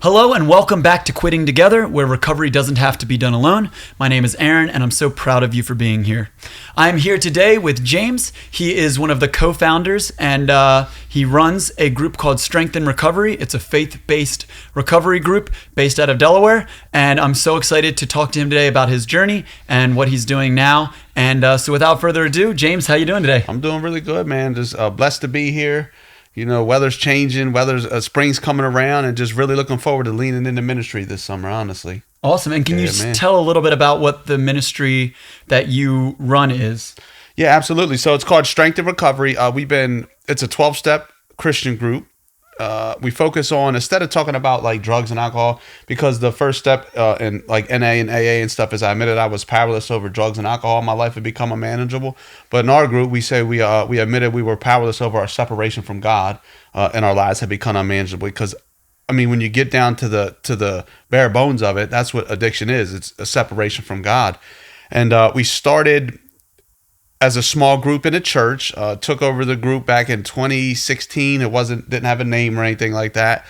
Hello and welcome back to Quitting Together, where recovery doesn't have to be done alone. My name is Aaron and I'm so proud of you for being here. I'm here today with James. He is one of the co-founders and he runs a group called Strength in Recovery. It's a faith-based recovery group based out of Delaware, and I'm so excited to talk to him today about his journey and what he's doing now. And so without further ado, James, how you doing today? I'm doing really good, man. Just blessed to be here. You know, weather's changing, spring's coming around, and just really looking forward to leaning into ministry this summer, honestly. Awesome. And can you tell a little bit about what the ministry that you run is? Yeah, absolutely. So it's called Strength in Recovery. It's a 12-step Christian group. We focus on, instead of talking about like drugs and alcohol, because the first step in like NA and AA and stuff is I admitted I was powerless over drugs and alcohol. My life had become unmanageable. But in our group, we say we admitted we were powerless over our separation from God, and our lives had become unmanageable. Because I mean, when you get down to the bare bones of it, that's what addiction is. It's a separation from God. And we started as a small group in a church, took over the group back in 2016. It didn't have a name or anything like that.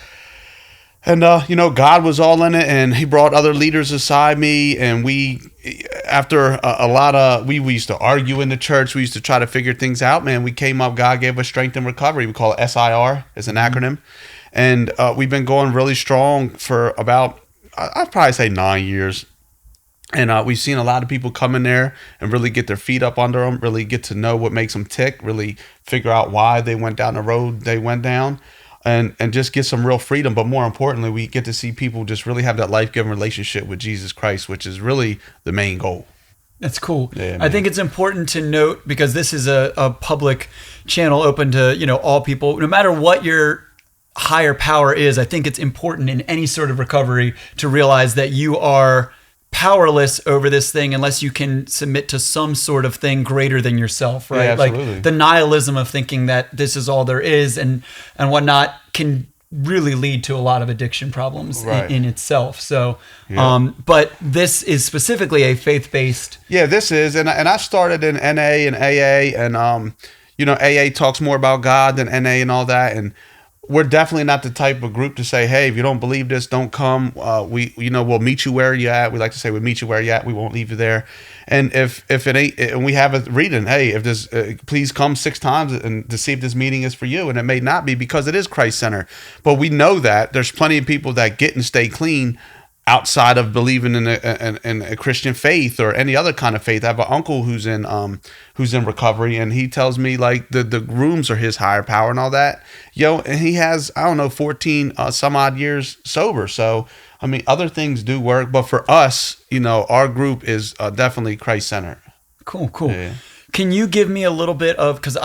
And, God was all in it, and he brought other leaders aside me. And we used to argue in the church. We used to try to figure things out, man. We came up, God gave us Strength in Recovery. We call it SIR, it's an acronym. And we've been going really strong for about, I'd probably say 9 years. And we've seen a lot of people come in there and really get their feet up under them, really get to know what makes them tick, really figure out why they went down the road they went down, and just get some real freedom. But more importantly, we get to see people just really have that life-giving relationship with Jesus Christ, which is really the main goal. That's cool. Yeah, I think it's important to note, because this is a public channel open to all people, no matter what your higher power is. I think it's important in any sort of recovery to realize that you are powerless over this thing unless you can submit to some sort of thing greater than yourself, right? Yeah, absolutely. Like the nihilism of thinking that this is all there is and whatnot can really lead to a lot of addiction problems in itself. So, but this is specifically a faith-based. Yeah, this is, and I started in NA and AA, and AA talks more about God than NA and all that, and we're definitely not the type of group to say, hey, if you don't believe this, don't come. We'll meet you where you're at. We like to say, we'll meet you where you're at. We won't leave you there. And if it ain't, and we have a reading, hey, if this, please come 6 times and to see if this meeting is for you. And it may not be, because it is Christ-centered. But we know that there's plenty of people that get and stay clean outside of believing in a Christian faith or any other kind of faith. I have an uncle who's in recovery, and he tells me like the rooms are his higher power and all that. And he has, 14 some odd years sober. So I mean, other things do work, but for us, our group is definitely Christ-centered. Cool. Yeah. Can you give me a little bit of, because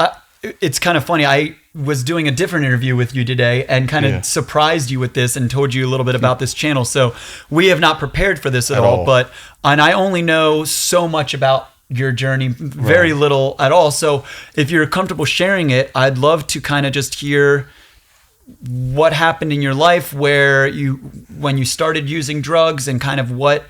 it's kind of funny. I was doing a different interview with you today and kind of surprised you with this and told you a little bit about this channel. So we have not prepared for this at all. And I only know so much about your journey, very little at all. So if you're comfortable sharing it, I'd love to kind of just hear what happened in your life when you started using drugs, and kind of what,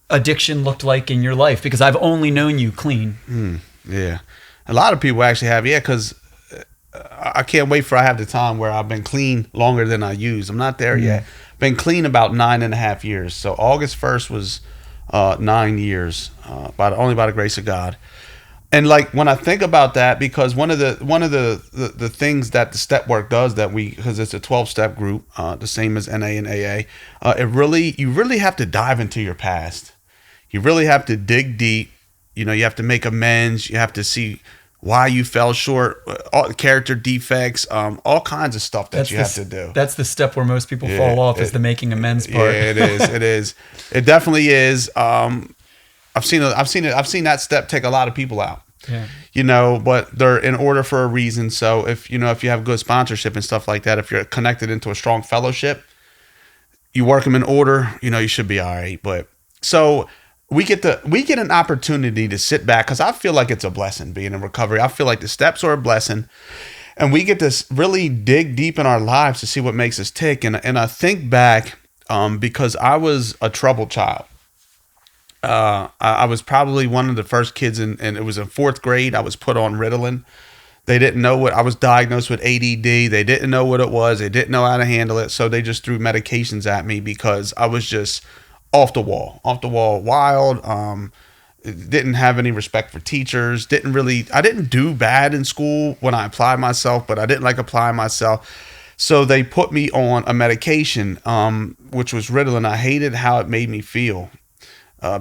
addiction looked like in your life, because I've only known you clean. Yeah. A lot of people actually have, because I can't wait for I have the time where I've been clean longer than I use. I'm not there yet. Been clean about 9.5 years. So August 1st was 9 years, only by the grace of God. And like when I think about that, because one of the things that the step work does because it's a 12-step group, the same as NA and AA, you really have to dive into your past. You really have to dig deep. You have to make amends. You have to see why you fell short, all character defects, all kinds of stuff that you have to do. That's the step where most people fall off, is the making amends part. Yeah, it is. It is. It definitely is. I've seen that step take a lot of people out. Yeah. But they're in order for a reason. So if you have good sponsorship and stuff like that, if you're connected into a strong fellowship, you work them in order, you should be all right. But so we get an opportunity to sit back, because I feel like it's a blessing being in recovery. I feel like the steps are a blessing, and we get to really dig deep in our lives to see what makes us tick. And I think back, because I was a troubled child. I was probably one of the first kids and it was in 4th grade. I was put on Ritalin They didn't know what I was diagnosed with ADD. They didn't know what it was. They didn't know how to handle it. So they just threw medications at me because I was just off the wall wild. Didn't have any respect for teachers. I didn't do bad in school when I applied myself, but I didn't like applying myself. So they put me on a medication, which was Ritalin. I hated how it made me feel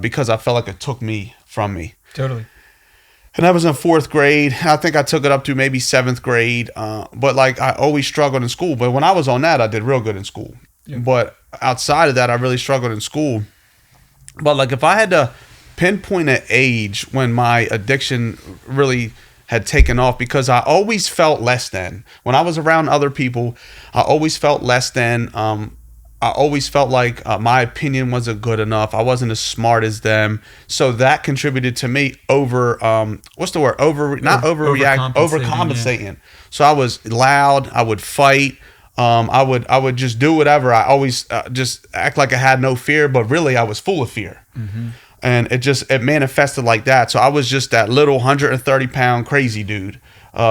because I felt like it took me from me. Totally. And I was in 4th grade. I think I took it up to maybe 7th grade. But like I always struggled in school. But when I was on that, I did real good in school. Yeah. But outside of that, I really struggled in school. But like if I had to pinpoint an age when my addiction really had taken off, because I always felt less than. When I was around other people, I always felt less than. I always felt like my opinion wasn't good enough. I wasn't as smart as them. So that contributed to me overcompensating. Yeah. So I was loud. I would fight. I would just do whatever. I always just act like I had no fear, but really I was full of fear. Mm-hmm. And it manifested like that. So I was just that little 130-pound crazy dude.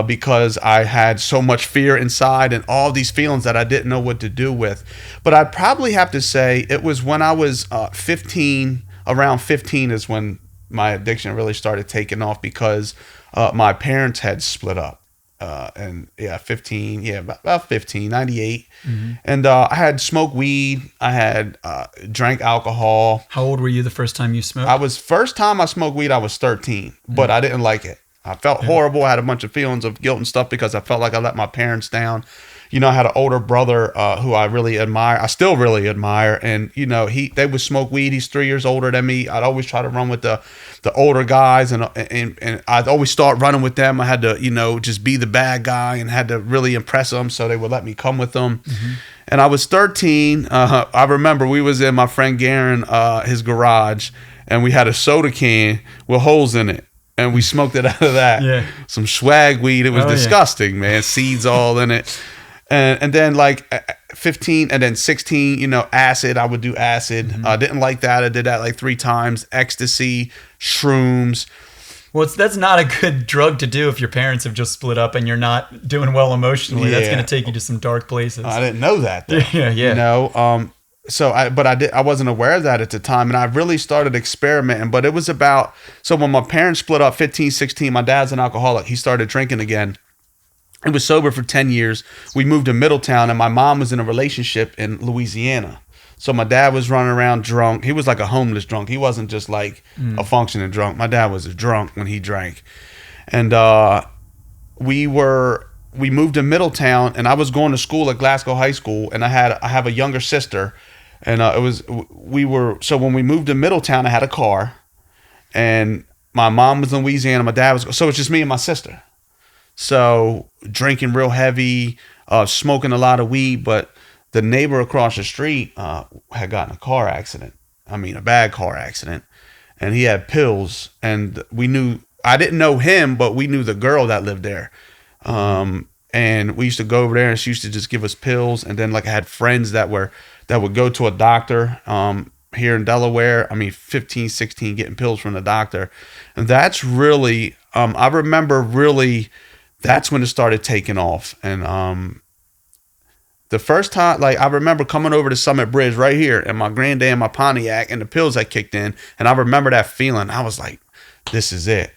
Because I had so much fear inside and all these feelings that I didn't know what to do with. But I'd probably have to say it was when I was 15, around 15 is when my addiction really started taking off, because my parents had split up. About 15, 98. Mm-hmm. And I had smoked weed. I had drank alcohol. How old were you the first time you smoked? First time I smoked weed, I was 13, but I didn't like it. I felt horrible. I had a bunch of feelings of guilt and stuff because I felt like I let my parents down. You know, I had an older brother who I really admire. I still really admire. And, you know, they would smoke weed. He's 3 years older than me. I'd always try to run with the older guys. And I'd always start running with them. I had to, you know, just be the bad guy and had to really impress them so they would let me come with them. Mm-hmm. And I was 13. I remember we was in my friend Garen, his garage, and we had a soda can with holes in it. And we smoked it out of that. Yeah. Some swag weed. It was disgusting, man. Seeds all in it. And then like 15 and then 16, you know, acid. I would do acid. Mm-hmm. Didn't like that. I did that like 3 times. Ecstasy, shrooms. Well, that's not a good drug to do if your parents have just split up and you're not doing well emotionally. Yeah. That's going to take you to some dark places. I didn't know that, though. Yeah. You know, I wasn't aware of that at the time, and I really started experimenting. But it was so when my parents split up 15, 16, my dad's an alcoholic. He started drinking again. He was sober for 10 years. We moved to Middletown, and my mom was in a relationship in Louisiana. So my dad was running around drunk. He was like a homeless drunk. He wasn't just like a functioning drunk. My dad was a drunk when he drank. And we moved to Middletown, and I was going to school at Glasgow High School, and I have a younger sister. And so when we moved to Middletown, I had a car, and my mom was in Louisiana. My dad so it's just me and my sister. So drinking real heavy, smoking a lot of weed. But the neighbor across the street had gotten a car accident. I mean, a bad car accident. And he had pills. And I didn't know him, but we knew the girl that lived there. And we used to go over there, and she used to just give us pills. And then like I had friends that would go to a doctor here in Delaware. I mean, 15, 16, getting pills from the doctor. And that's really, I remember really, that's when it started taking off. And the first time, like I remember coming over to Summit Bridge right here in my Grand Am, my Pontiac, and the pills had kicked in. And I remember that feeling. I was like, this is it.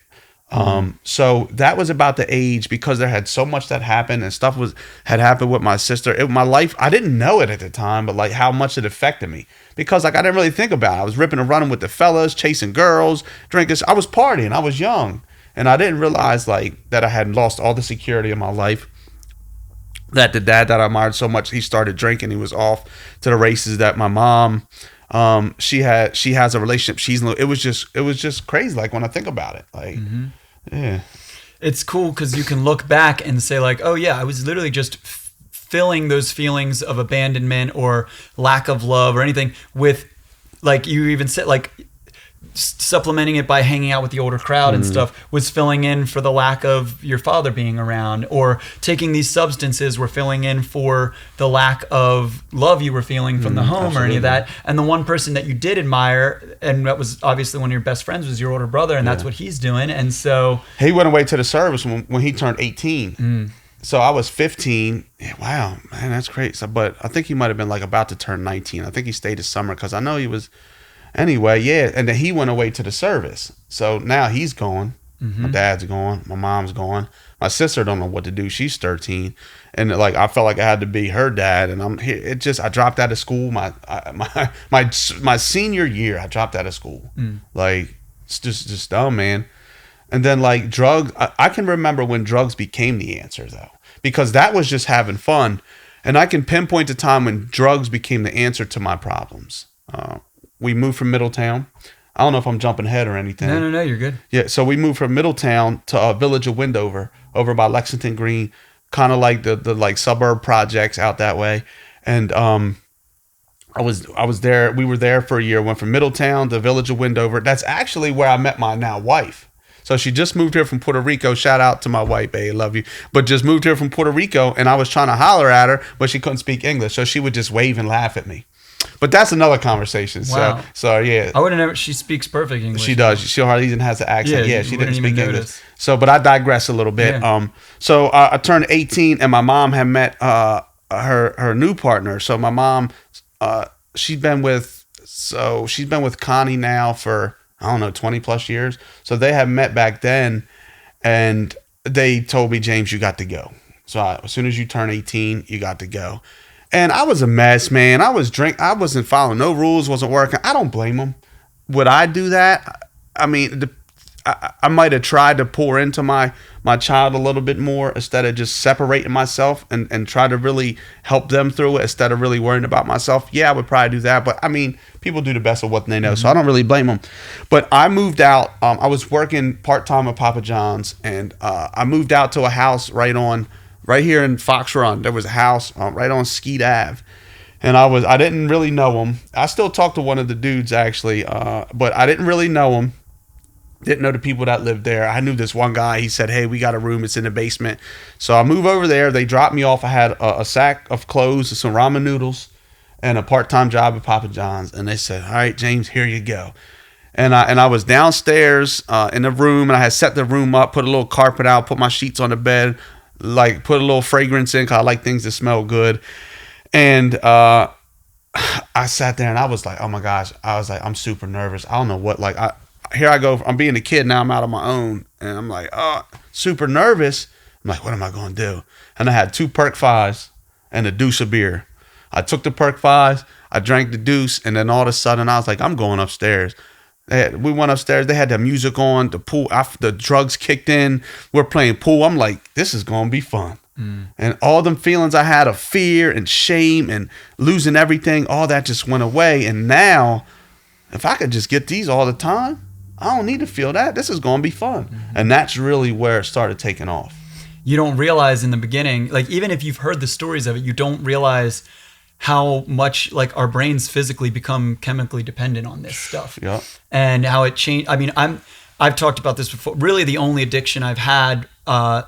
So that was about the age, because there had so much that happened, and stuff had happened with my sister. My life, I didn't know it at the time, but like how much it affected me, because like I didn't really think about it. I was ripping and running with the fellas, chasing girls, drinking. I was partying. I was young, and I didn't realize like that I had lost all the security in my life. That the dad that I admired so much, he started drinking. He was off to the races. That my mom, she has a relationship. It was just crazy. Like when I think about it, like. Mm-hmm. Yeah, it's cool because you can look back and say like, oh yeah, I was literally just filling those feelings of abandonment or lack of love or anything with, like you even said, like supplementing it by hanging out with the older crowd and stuff was filling in for the lack of your father being around, or taking these substances were filling in for the lack of love you were feeling from the home or any of that. And the one person that you did admire, and that was obviously one of your best friends, was your older brother, and that's what he's doing. And so he went away to the service when he turned 18. So I was 15. Yeah, wow, man, that's great. So, but I think he might have been like about to turn 19. I think he stayed this summer because I know he was. Anyway, yeah, and then he went away to the service. So now he's gone. My dad's gone. My mom's gone. My sister don't know what to do. She's 13, and like I felt like I had to be her dad. And I'm here. It just I dropped out of school. My senior year, I dropped out of school. Like it's just dumb, man. And then like drugs. I can remember when drugs became the answer though, because that was just having fun, and I can pinpoint the time when drugs became the answer to my problems. We moved from Middletown. I don't know if I'm jumping ahead or anything. No, you're good. Yeah, so we moved from Middletown to a village of Windover, over by Lexington Green, kind of like the like suburb projects out that way. And I was there. We were there for a year. Went from Middletown to village of Windover. That's actually where I met my now wife. So she just moved here from Puerto Rico. Shout out to my wife, babe, love you. But just moved here from Puerto Rico, and I was trying to holler at her, but she couldn't speak English, so she would just wave and laugh at me. But that's another conversation. Wow. So yeah. I wouldn't know. She speaks perfect English. She does. She hardly even has an accent. Yeah, she didn't speak English. Notice. So, but I digress a little bit. Yeah. So I turned 18, and my mom had met her new partner. So my mom, she's been with Connie now for, I don't know, 20 plus years. So they had met back then, and they told me, James, you got to go. So as soon as you turn 18, you got to go. And I was a mess, man. I wasn't following no rules, wasn't working. I don't blame them. Would I do that? I mean, I might have tried to pour into my child a little bit more instead of just separating myself and try to really help them through it instead of really worrying about myself. Yeah, I would probably do that. But I mean, people do the best of what they know. So I don't really blame them. But I moved out. I was working part-time at Papa John's, and I moved out to a house right here in Fox Run. There was a house right on Skeet Ave, and I didn't really know him. I still talk to one of the dudes actually, but I didn't really know him. Didn't know the people that lived there. I knew this one guy. He said, "Hey, we got a room. It's in the basement." So I move over there. They dropped me off. I had a sack of clothes, some ramen noodles, and a part-time job at Papa John's. And they said, "All right, James, here you go." And I was downstairs in the room, and I had set the room up, put a little carpet out, put my sheets on the bed, like put a little fragrance in because I like things to smell good. And I sat there and I was like, oh my gosh, I was like, I'm super nervous. I don't know what, like, here I go. I'm being a kid now. I'm out on my own, and I'm like, oh, super nervous. I'm like, what am I going to do? And I had 2 Perk 5s and a deuce of beer. I took the Perk 5s, I drank the deuce, and then all of a sudden I was like, I'm going upstairs. We went upstairs. They had the music on, the pool. The drugs kicked in. We're playing pool. I'm like, this is going to be fun. And all them feelings I had of fear and shame and losing everything, all that just went away. And now, if I could just get these all the time, I don't need to feel that. This is going to be fun. And that's really where it started taking off. You don't realize in the beginning, like even if you've heard the stories of it, you don't realize how much like our brains physically become chemically dependent on this stuff. Yeah. And how it changed. I mean, I've talked about this before. Really, the only addiction I've had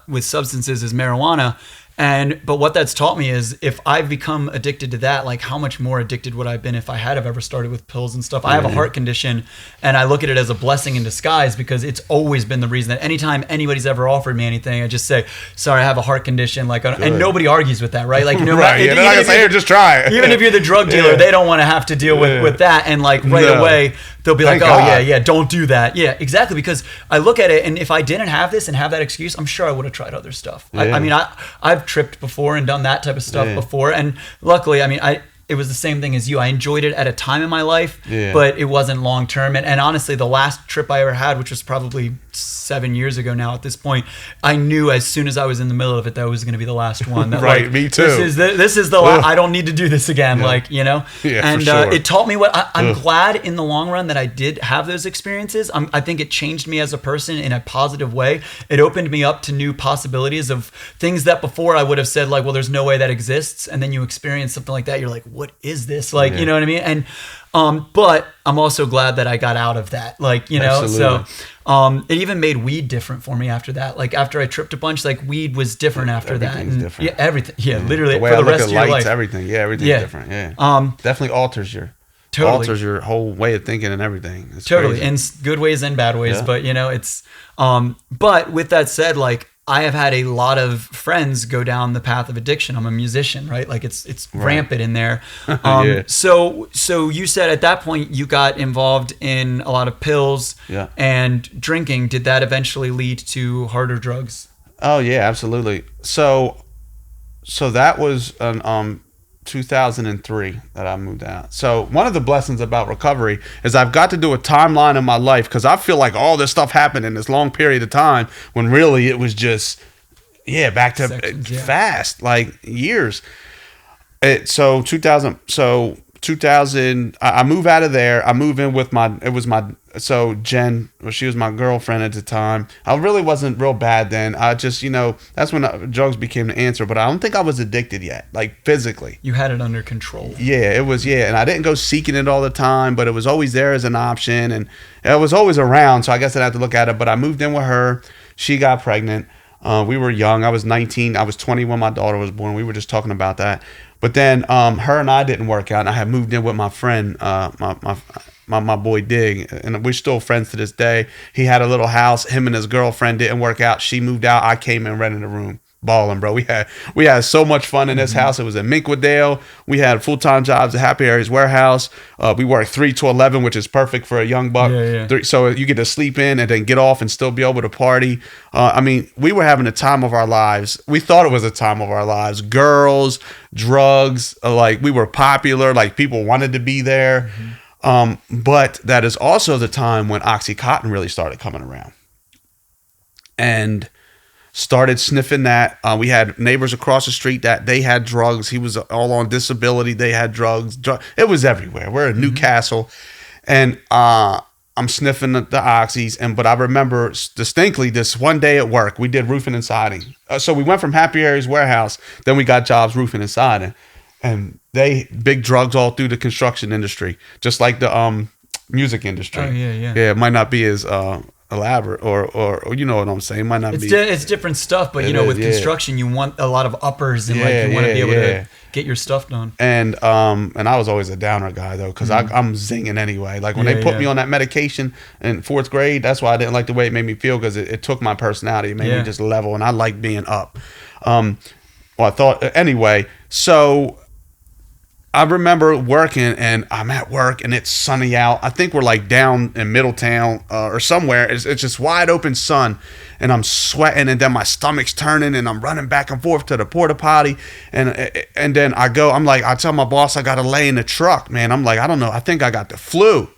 with substances is marijuana. But what that's taught me is if I've become addicted to that, like how much more addicted would I have been if I had have ever started with pills and stuff. I have a heart condition, and I look at it as a blessing in disguise because it's always been the reason that anytime anybody's ever offered me anything, I just say, sorry, I have a heart condition. Like, and nobody argues with that, right? Like, no right. They're not gonna say, here, just try it. Even if you're the drug dealer, they don't want to have to deal with that. And like right away, they'll be like, yeah, don't do that. Yeah, exactly. Because I look at it, and if I didn't have this and have that excuse, I'm sure I would have tried other stuff. Yeah. I mean, I've tripped before and done that type of stuff before, and luckily, I mean, it was the same thing as you. I enjoyed it at a time in my life, but it wasn't long term. And honestly, the last trip I ever had, which was probably 7 years ago now at this point, I knew as soon as I was in the middle of it that was going to be the last one. That, right, like, me too. This is the I don't need to do this again. Like, you know, and for sure. It taught me what I'm glad in the long run that I did have those experiences. I think it changed me as a person in a positive way. It opened me up to new possibilities of things that before I would have said like, well, there's no way that exists. And then you experience something like that, you're like, what is this? Like, you know what I mean? And but I'm also glad that I got out of that. Like, you know, Absolutely. so it even made weed different for me after that. Like after I tripped a bunch, like weed was different after that. Everything's different. Yeah, everything. Yeah, literally The way for I the look rest at of your lights, life. everything. Yeah, everything's different. Yeah. Definitely alters your whole way of thinking and everything. It's Totally. crazy. In good ways and bad ways. Yeah. But, you know, it's, but with that said, like, I have had a lot of friends go down the path of addiction. I'm a musician, right? Like it's rampant in there. Yeah. So you said at that point you got involved in a lot of pills and drinking. Did that eventually lead to harder drugs? Oh yeah, absolutely. So that was an 2003 that I moved out. So one of the blessings about recovery is I've got to do a timeline in my life, because I feel like all this stuff happened in this long period of time when really it was just back to fast, like years. 2000 I move out of there. I move in with Jen, she was my girlfriend at the time. I really wasn't real bad then. I just, that's when drugs became the answer, but I don't think I was addicted yet, like physically. You had it under control. Yeah, it was, and I didn't go seeking it all the time, but it was always there as an option, and it was always around, so I guess I'd have to look at it. But I moved in with her. She got pregnant. We were young. I was 19. I was 20 when my daughter was born. We were just talking about that. But then her and I didn't work out, and I had moved in with my friend, my boy Dig, and we're still friends to this day. He had a little house. Him and his girlfriend didn't work out. She moved out. I came in, rented a room. Balling, bro. We had so much fun in this house. It was in Minquadale. We had full-time jobs at Happy Areas Warehouse. We worked 3 to 11, which is perfect for a young buck. So you get to sleep in and then get off and still be able to party. I mean, we were having a time of our lives. We thought it was a time of our lives. Girls, drugs, like we were popular. Like people wanted to be there. But that is also the time when Oxycontin really started coming around. And started sniffing that. We had neighbors across the street that they had drugs. He was all on disability. They had drugs. It was everywhere. We're in Newcastle, and I'm sniffing the oxys. But I remember distinctly this one day at work, we did roofing and siding. So we went from Happy Areas Warehouse, then we got jobs roofing and siding, and big drugs all through the construction industry, just like the music industry. Oh yeah. Yeah, it might not be as elaborate or you know what I'm saying, might not be. It's different stuff, but with construction you want a lot of uppers and you want to be able to get your stuff done. And I was always a downer guy though, because I'm zinging anyway. Like when they put me on that medication in 4th grade, that's why I didn't like the way it made me feel, because it took my personality. It made me just level, and I like being up. Well, I thought anyway. So I remember working, and I'm at work, and it's sunny out. I think we're like down in Middletown or somewhere. It's just wide open sun, and I'm sweating, and then my stomach's turning, and I'm running back and forth to the porta potty, and then I tell my boss I got to lay in the truck, man. I'm like, I don't know. I think I got the flu.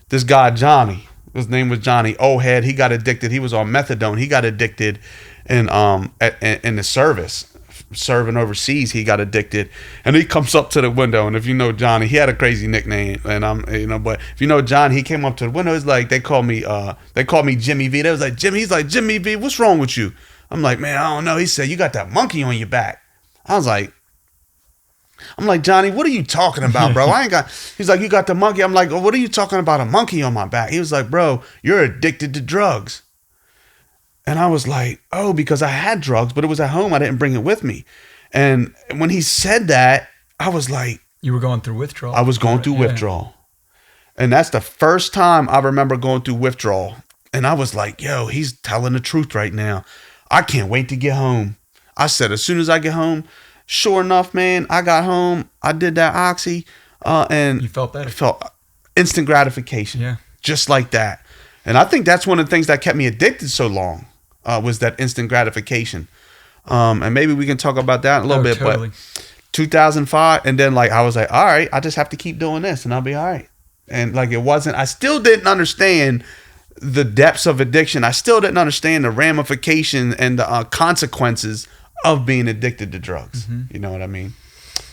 This guy, Johnny, his name was Johnny, old head. He got addicted. He was on methadone. He got addicted in the service. Serving overseas, he got addicted, and he comes up to the window. And if you know Johnny, he had a crazy nickname, and but if you know John, he came up to the window. He's like, they called me Jimmy V. They was like, Jimmy. He's like, Jimmy V, what's wrong with you? I'm like, man, I don't know. He said, you got that monkey on your back. I'm like, Johnny, what are you talking about, bro? He's like, you got the monkey. I'm like, well, what are you talking about, a monkey on my back? He was like, bro, you're addicted to drugs. And I was like, oh, because I had drugs, but it was at home. I didn't bring it with me. And when he said that, I was like... You were going through withdrawal. I was going through withdrawal. And that's the first time I remember going through withdrawal. And I was like, yo, he's telling the truth right now. I can't wait to get home. I said, as soon as I get home, sure enough, man, I got home. I did that oxy. And you felt better. I felt instant gratification. Yeah. Just like that. And I think that's one of the things that kept me addicted so long. Was that instant gratification. And maybe we can talk about that in a little bit. Totally. But 2005, and then I was like, all right, I just have to keep doing this and I'll be all right. And I still didn't understand the depths of addiction. I still didn't understand the ramification and the consequences of being addicted to drugs. You know what I mean?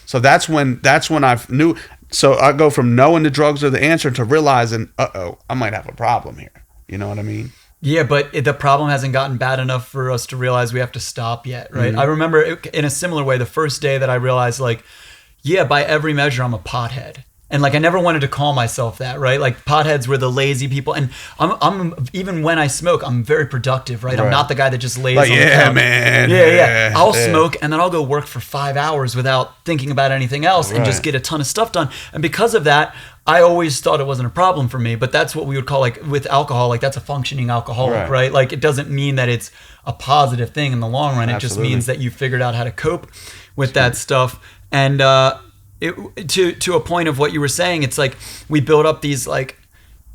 So that's when I knew. So I go from knowing the drugs are the answer to realizing, I might have a problem here. You know what I mean? Yeah, but the problem hasn't gotten bad enough for us to realize we have to stop yet, right? I remember in a similar way, the first day that I realized, by every measure, I'm a pothead. And like I never wanted to call myself that, right? Like potheads were the lazy people, and I'm even when I smoke, I'm very productive, right? I'm not the guy that just lays like, on the couch. man. Yeah. I'll smoke and then I'll go work for 5 hours without thinking about anything else and just get a ton of stuff done. And because of that, I always thought it wasn't a problem for me, but that's what we would call like with alcohol, like that's a functioning alcoholic, right? Like it doesn't mean that it's a positive thing in the long run. It just means that you figured out how to cope with that stuff. And to a point of what you were saying, it's like we build up these like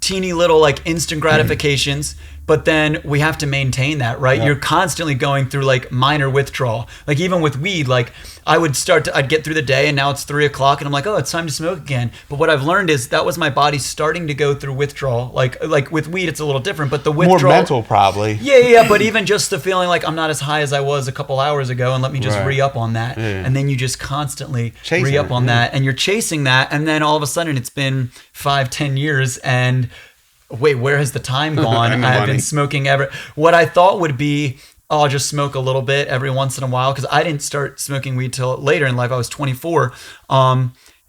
teeny little like instant gratifications, but then we have to maintain that, right? You're constantly going through like minor withdrawal. Like even with weed, like I'd get through the day and now it's 3 o'clock and I'm like, oh, it's time to smoke again. But what I've learned is that was my body starting to go through withdrawal. Like with weed, it's a little different, but the withdrawal. More mental probably. Yeah. But even just the feeling like I'm not as high as I was a couple hours ago and let me just re-up on that. Yeah. And then you just constantly re-up on that and you're chasing that. And then all of a sudden it's been 5-10 years and wait, where has the time gone? I've been smoking what I thought would be, I'll just smoke a little bit every once in a while, because I didn't start smoking weed till later in life. I was 24,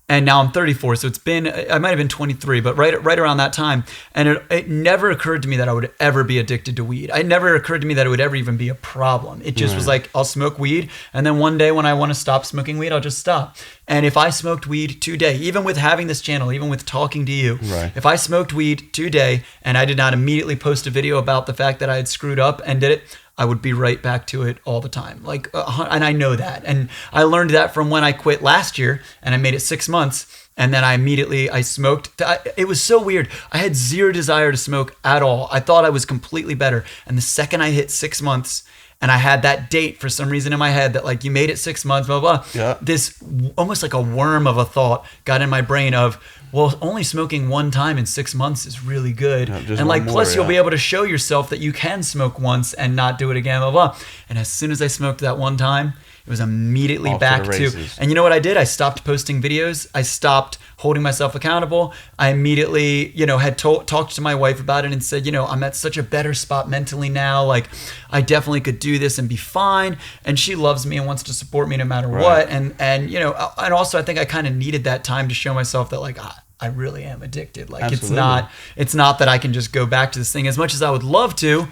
and now I'm 34. So it's been, I might have been 23, but right around that time. And it never occurred to me that I would ever be addicted to weed. It never occurred to me that it would ever even be a problem. It just was like, I'll smoke weed, and then one day when I want to stop smoking weed, I'll just stop. And if I smoked weed today, even with having this channel, even with talking to you, if I smoked weed today and I did not immediately post a video about the fact that I had screwed up and did it, I would be right back to it all the time. Like, and I know that. And I learned that from when I quit last year and I made it 6 months. And then I smoked. It was so weird. I had zero desire to smoke at all. I thought I was completely better. And the second I hit 6 months and I had that date for some reason in my head that like, you made it 6 months, blah, blah, blah. This almost like a worm of a thought got in my brain of, well, only smoking one time in 6 months is really good. And like, plus you'll be able to show yourself that you can smoke once and not do it again, blah, blah. And as soon as I smoked that one time, it was immediately off back to, and you know what I did? I stopped posting videos. I stopped holding myself accountable. I immediately, had talked to my wife about it and said, I'm at such a better spot mentally now. Like I definitely could do this and be fine. And she loves me and wants to support me no matter what. And also I think I kind of needed that time to show myself that like, I really am addicted. Like it's not that I can just go back to this thing as much as I would love to.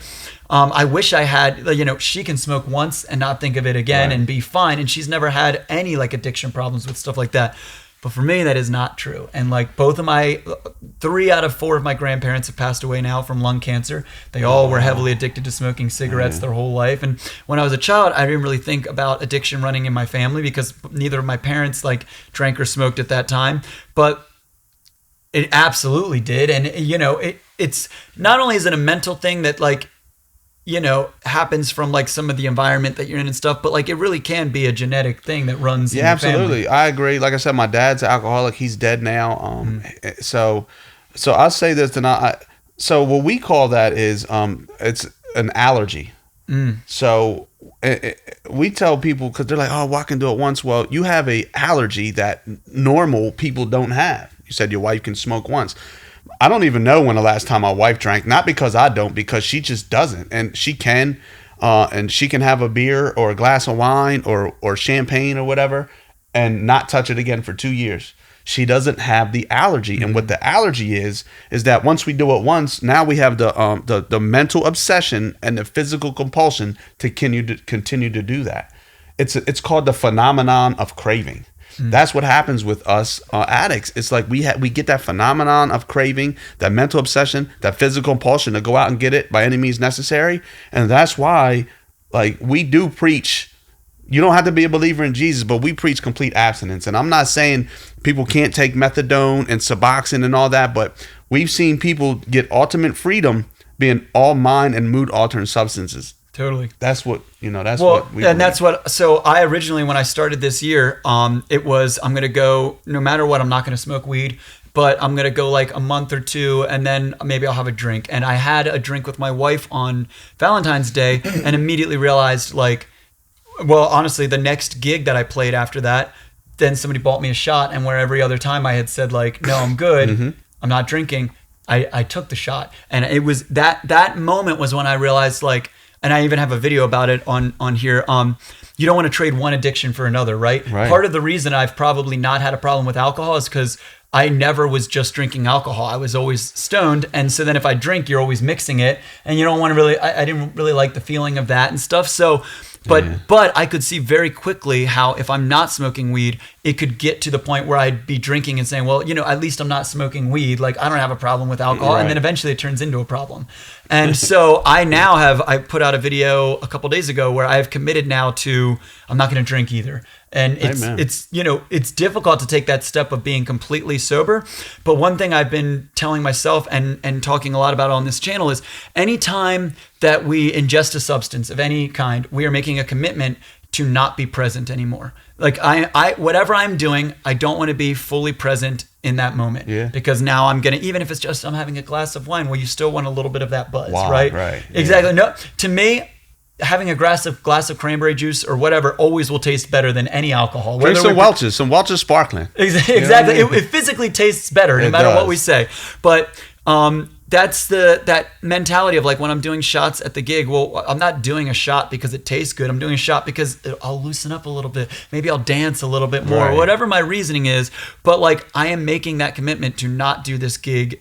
I wish I had, she can smoke once and not think of it again and be fine. And she's never had any like addiction problems with stuff like that. But for me, that is not true. And like 3 out of 4 of my grandparents have passed away now from lung cancer. They all were heavily addicted to smoking cigarettes their whole life. And when I was a child, I didn't really think about addiction running in my family because neither of my parents like drank or smoked at that time. But it absolutely did. And, it's not only is it a mental thing that like, happens from like some of the environment that you're in and stuff, but like it really can be a genetic thing that runs in your absolutely family. I agree. Like I said, my dad's an alcoholic. He's dead now. So I'll say this, and so what we call that is it's an allergy. So we tell people, because they're like, oh, well, I can do it once. Well, you have a allergy that normal people don't have. You said your wife can smoke once. I don't even know when the last time my wife drank, not because I don't, because she just doesn't. And she can have a beer or a glass of wine or champagne or whatever and not touch it again for 2 years. She doesn't have the allergy. And what the allergy is that once we do it once, now we have the mental obsession and the physical compulsion to continue to do that. It's called the phenomenon of craving. That's what happens with us addicts. It's like we get that phenomenon of craving, that mental obsession, that physical compulsion to go out and get it by any means necessary. And that's why, like, we do preach. You don't have to be a believer in Jesus, but we preach complete abstinence. And I'm not saying people can't take methadone and Suboxone and all that, but we've seen people get ultimate freedom being all mind and mood altering substances. Totally. That's what, that's what we believe. That's what, so I originally, when I started this year, it was, I'm going to go, no matter what, I'm not going to smoke weed, but I'm going to go like a month or two and then maybe I'll have a drink. And I had a drink with my wife on Valentine's Day and immediately realized like, well, honestly, the next gig that I played after that, then somebody bought me a shot. And where every other time I had said like, no, I'm good. I'm not drinking. I took the shot. And it was that moment was when I realized like, and I even have a video about it on here. You don't want to trade one addiction for another, right? Part of the reason I've probably not had a problem with alcohol is because I never was just drinking alcohol. I was always stoned. And so then if I drink, you're always mixing it. And you don't want to really, I didn't really like the feeling of that and stuff. So, but I could see very quickly how if I'm not smoking weed, it could get to the point where I'd be drinking and saying, well, at least I'm not smoking weed. Like, I don't have a problem with alcohol. Right. And then eventually it turns into a problem. And so I put out a video a couple days ago where I've committed now to, I'm not going to drink either. And it's difficult to take that step of being completely sober. But one thing I've been telling myself and talking a lot about on this channel is anytime that we ingest a substance of any kind, we are making a commitment to not be present anymore. Like I whatever I'm doing, I don't want to be fully present in that moment. Yeah. Because now I'm going to, even if it's just I'm having a glass of wine, well, you still want a little bit of that buzz, right? Right. Exactly. Yeah. No, to me, having a glass of cranberry juice or whatever always will taste better than any alcohol. Drink some Welch's sparkling. Exactly. You know what I mean? It physically tastes better no matter what we say. But that's that mentality of like when I'm doing shots at the gig, well, I'm not doing a shot because it tastes good. I'm doing a shot because I'll loosen up a little bit. Maybe I'll dance a little bit more, or whatever my reasoning is. But like I am making that commitment to not do this gig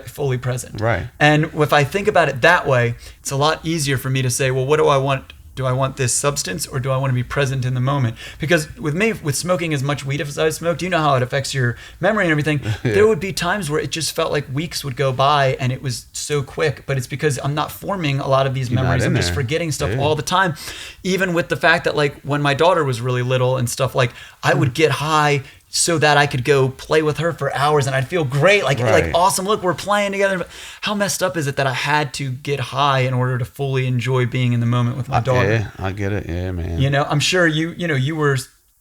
fully present. Right. And if I think about it that way, it's a lot easier for me to say, well, what do I want? Do I want this substance or do I want to be present in the moment? Because with me, with smoking as much weed as I smoked, you know how it affects your memory and everything. Yeah. There would be times where it just felt like weeks would go by and it was so quick, but it's because I'm not forming a lot of these memories. I'm just forgetting stuff all the time. Even with the fact that like when my daughter was really little and stuff, like I would get high so that I could go play with her for hours and I'd feel great, like awesome, look, we're playing together. But how messed up is it that I had to get high in order to fully enjoy being in the moment with my daughter? Yeah, I get it. Yeah, man. I'm sure you were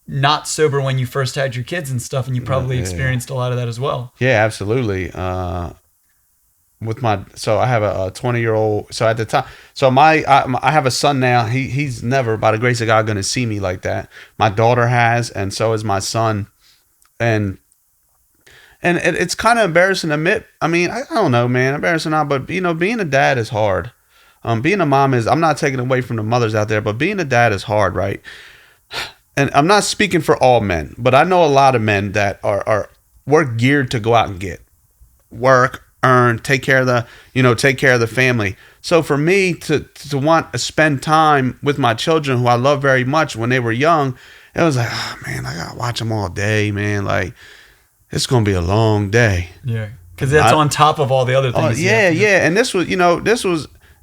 not sober when you first had your kids and stuff, and you probably experienced a lot of that as well. Yeah, absolutely. So I have a 20-year-old. So at the time, I have a son now. He's never, by the grace of God, going to see me like that. My daughter has, and so is my son. And it's kind of embarrassing to admit. I mean, I don't know, man, embarrassing not, but being a dad is hard. Being a mom is, I'm not taking away from the mothers out there, but being a dad is hard, right? And I'm not speaking for all men, but I know a lot of men that we're geared to go out and get work, earn, take care of the family. So for me to want to spend time with my children, who I love very much, when they were young, it was like, oh man, I gotta watch them all day, man. Like, it's gonna be a long day. Yeah, because that's on top of all the other things. Yeah. And this was,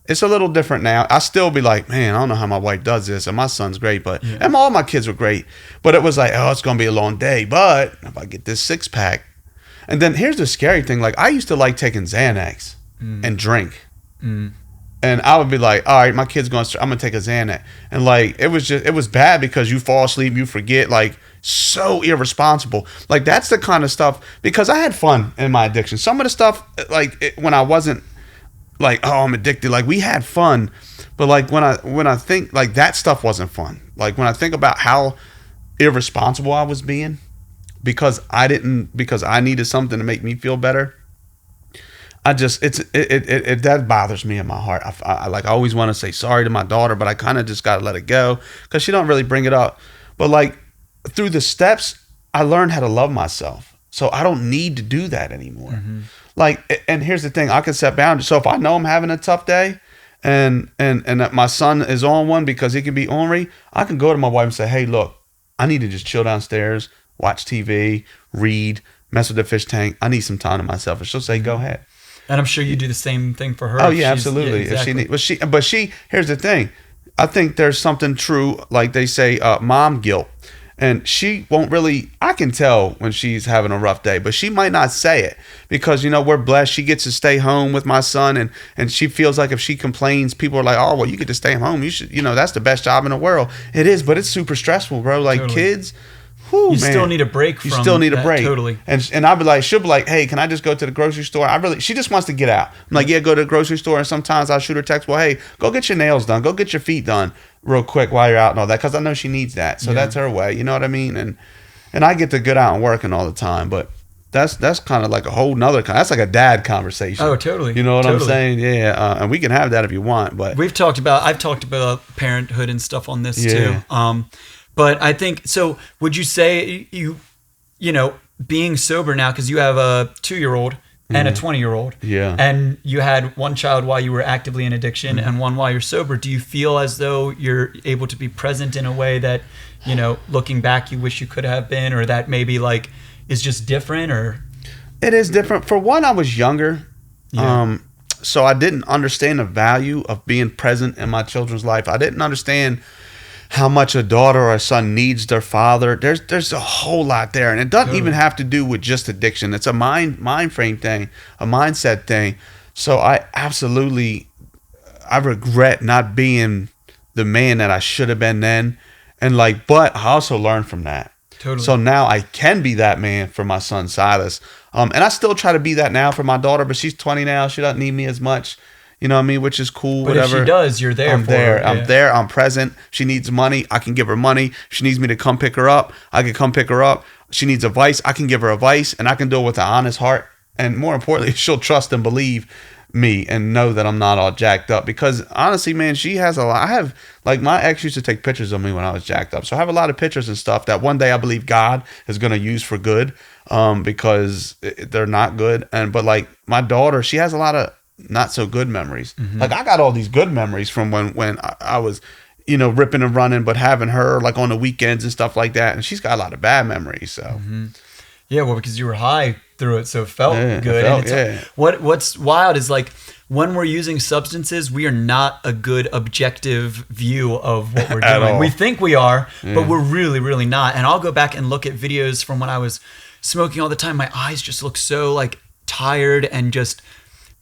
it's a little different now. I still be like, man, I don't know how my wife does this, and my son's great, but and all my kids were great. But it was like, oh, it's gonna be a long day. But if I get this 6-pack, and then here's the scary thing: like, I used to like taking Xanax and drink. And I would be like, all right, my kid's I'm going to take a Xanax. And like, it was bad because you fall asleep, you forget, like, so irresponsible. Like, that's the kind of stuff, because I had fun in my addiction. Some of the stuff, like, when I wasn't like, oh, I'm addicted, like, we had fun. But like, when I think, like, that stuff wasn't fun. Like, when I think about how irresponsible I was being because I needed something to make me feel better, that bothers me in my heart. I always want to say sorry to my daughter, but I kind of just got to let it go because she don't really bring it up. But like, through the steps, I learned how to love myself. So I don't need to do that anymore. Mm-hmm. Like, and here's the thing, I can set boundaries. So if I know I'm having a tough day and that my son is on one because he can be ornery, I can go to my wife and say, hey, look, I need to just chill downstairs, watch TV, read, mess with the fish tank. I need some time to myself. And she'll say, go ahead. And I'm sure you do the same thing for her. Oh yeah, absolutely. Yeah, exactly. But she, here's the thing. I think there's something true, like they say, mom guilt. And she won't really, I can tell when she's having a rough day, but she might not say it because, we're blessed. She gets to stay home with my son, and she feels like if she complains, people are like, oh, well, you get to stay home. You should, that's the best job in the world. It is, but it's super stressful, bro. Like, totally. Kids, whew, you man. Still need a break from You still need a break. Totally. And I'll be like, she'll be like, hey, can I just go to the grocery store? She just wants to get out. I'm like, yeah, go to the grocery store. And sometimes I'll shoot her text, well, hey, go get your nails done. Go get your feet done real quick while you're out and all that. Because I know she needs that. So that's her way. You know what I mean? And I get to get out and working all the time. But that's kind of like a whole nother, that's like a dad conversation. Oh, totally. You know what I'm saying? Yeah. And we can have that if you want. But I've talked about parenthood and stuff on this too. But I think, so would you say being sober now, because you have a 2-year-old and a 20-year-old. Yeah. And you had one child while you were actively in addiction and one while you're sober. Do you feel as though you're able to be present in a way that, you know, looking back, you wish you could have been, or that maybe like is just different? Or it is different. For one, I was younger. Yeah. So I didn't understand the value of being present in my children's life. I didn't understand how much a daughter or a son needs their father. There's a whole lot there, and it doesn't even have to do with just addiction. It's a mind frame thing, a mindset thing. So I regret not being the man that I should have been then, and like, but I also learned from that. Totally. So now I can be that man for my son Silas, and I still try to be that now for my daughter, but she's 20 now. She doesn't need me as much. You know what I mean? Which is cool. But whatever. if she does, you're there. I'm for there. her. I'm there. I'm present. She needs money. I can give her money. If she needs me to come pick her up, I can come pick her up. She needs advice. I can give her advice, and I can do it with an honest heart. And more importantly, she'll trust and believe me and know that I'm not all jacked up. Because honestly, man, she has a lot. I have, like, my ex used to take pictures of me when I was jacked up. So I have a lot of pictures and stuff that one day I believe God is going to use for good, because they're not good. But like my daughter, she has a lot of not so good memories. Like I got all these good memories from when I was, you know, ripping and running, but having her like on the weekends and stuff like that. And she's got a lot of bad memories. So yeah, well, because you were high through it, so it felt good. It felt, and what's wild is like when we're using substances, we are not a good objective view of what we're doing. We think we are, but we're really, really not. And I'll go back and look at videos from when I was smoking all the time. My eyes just look so like tired and just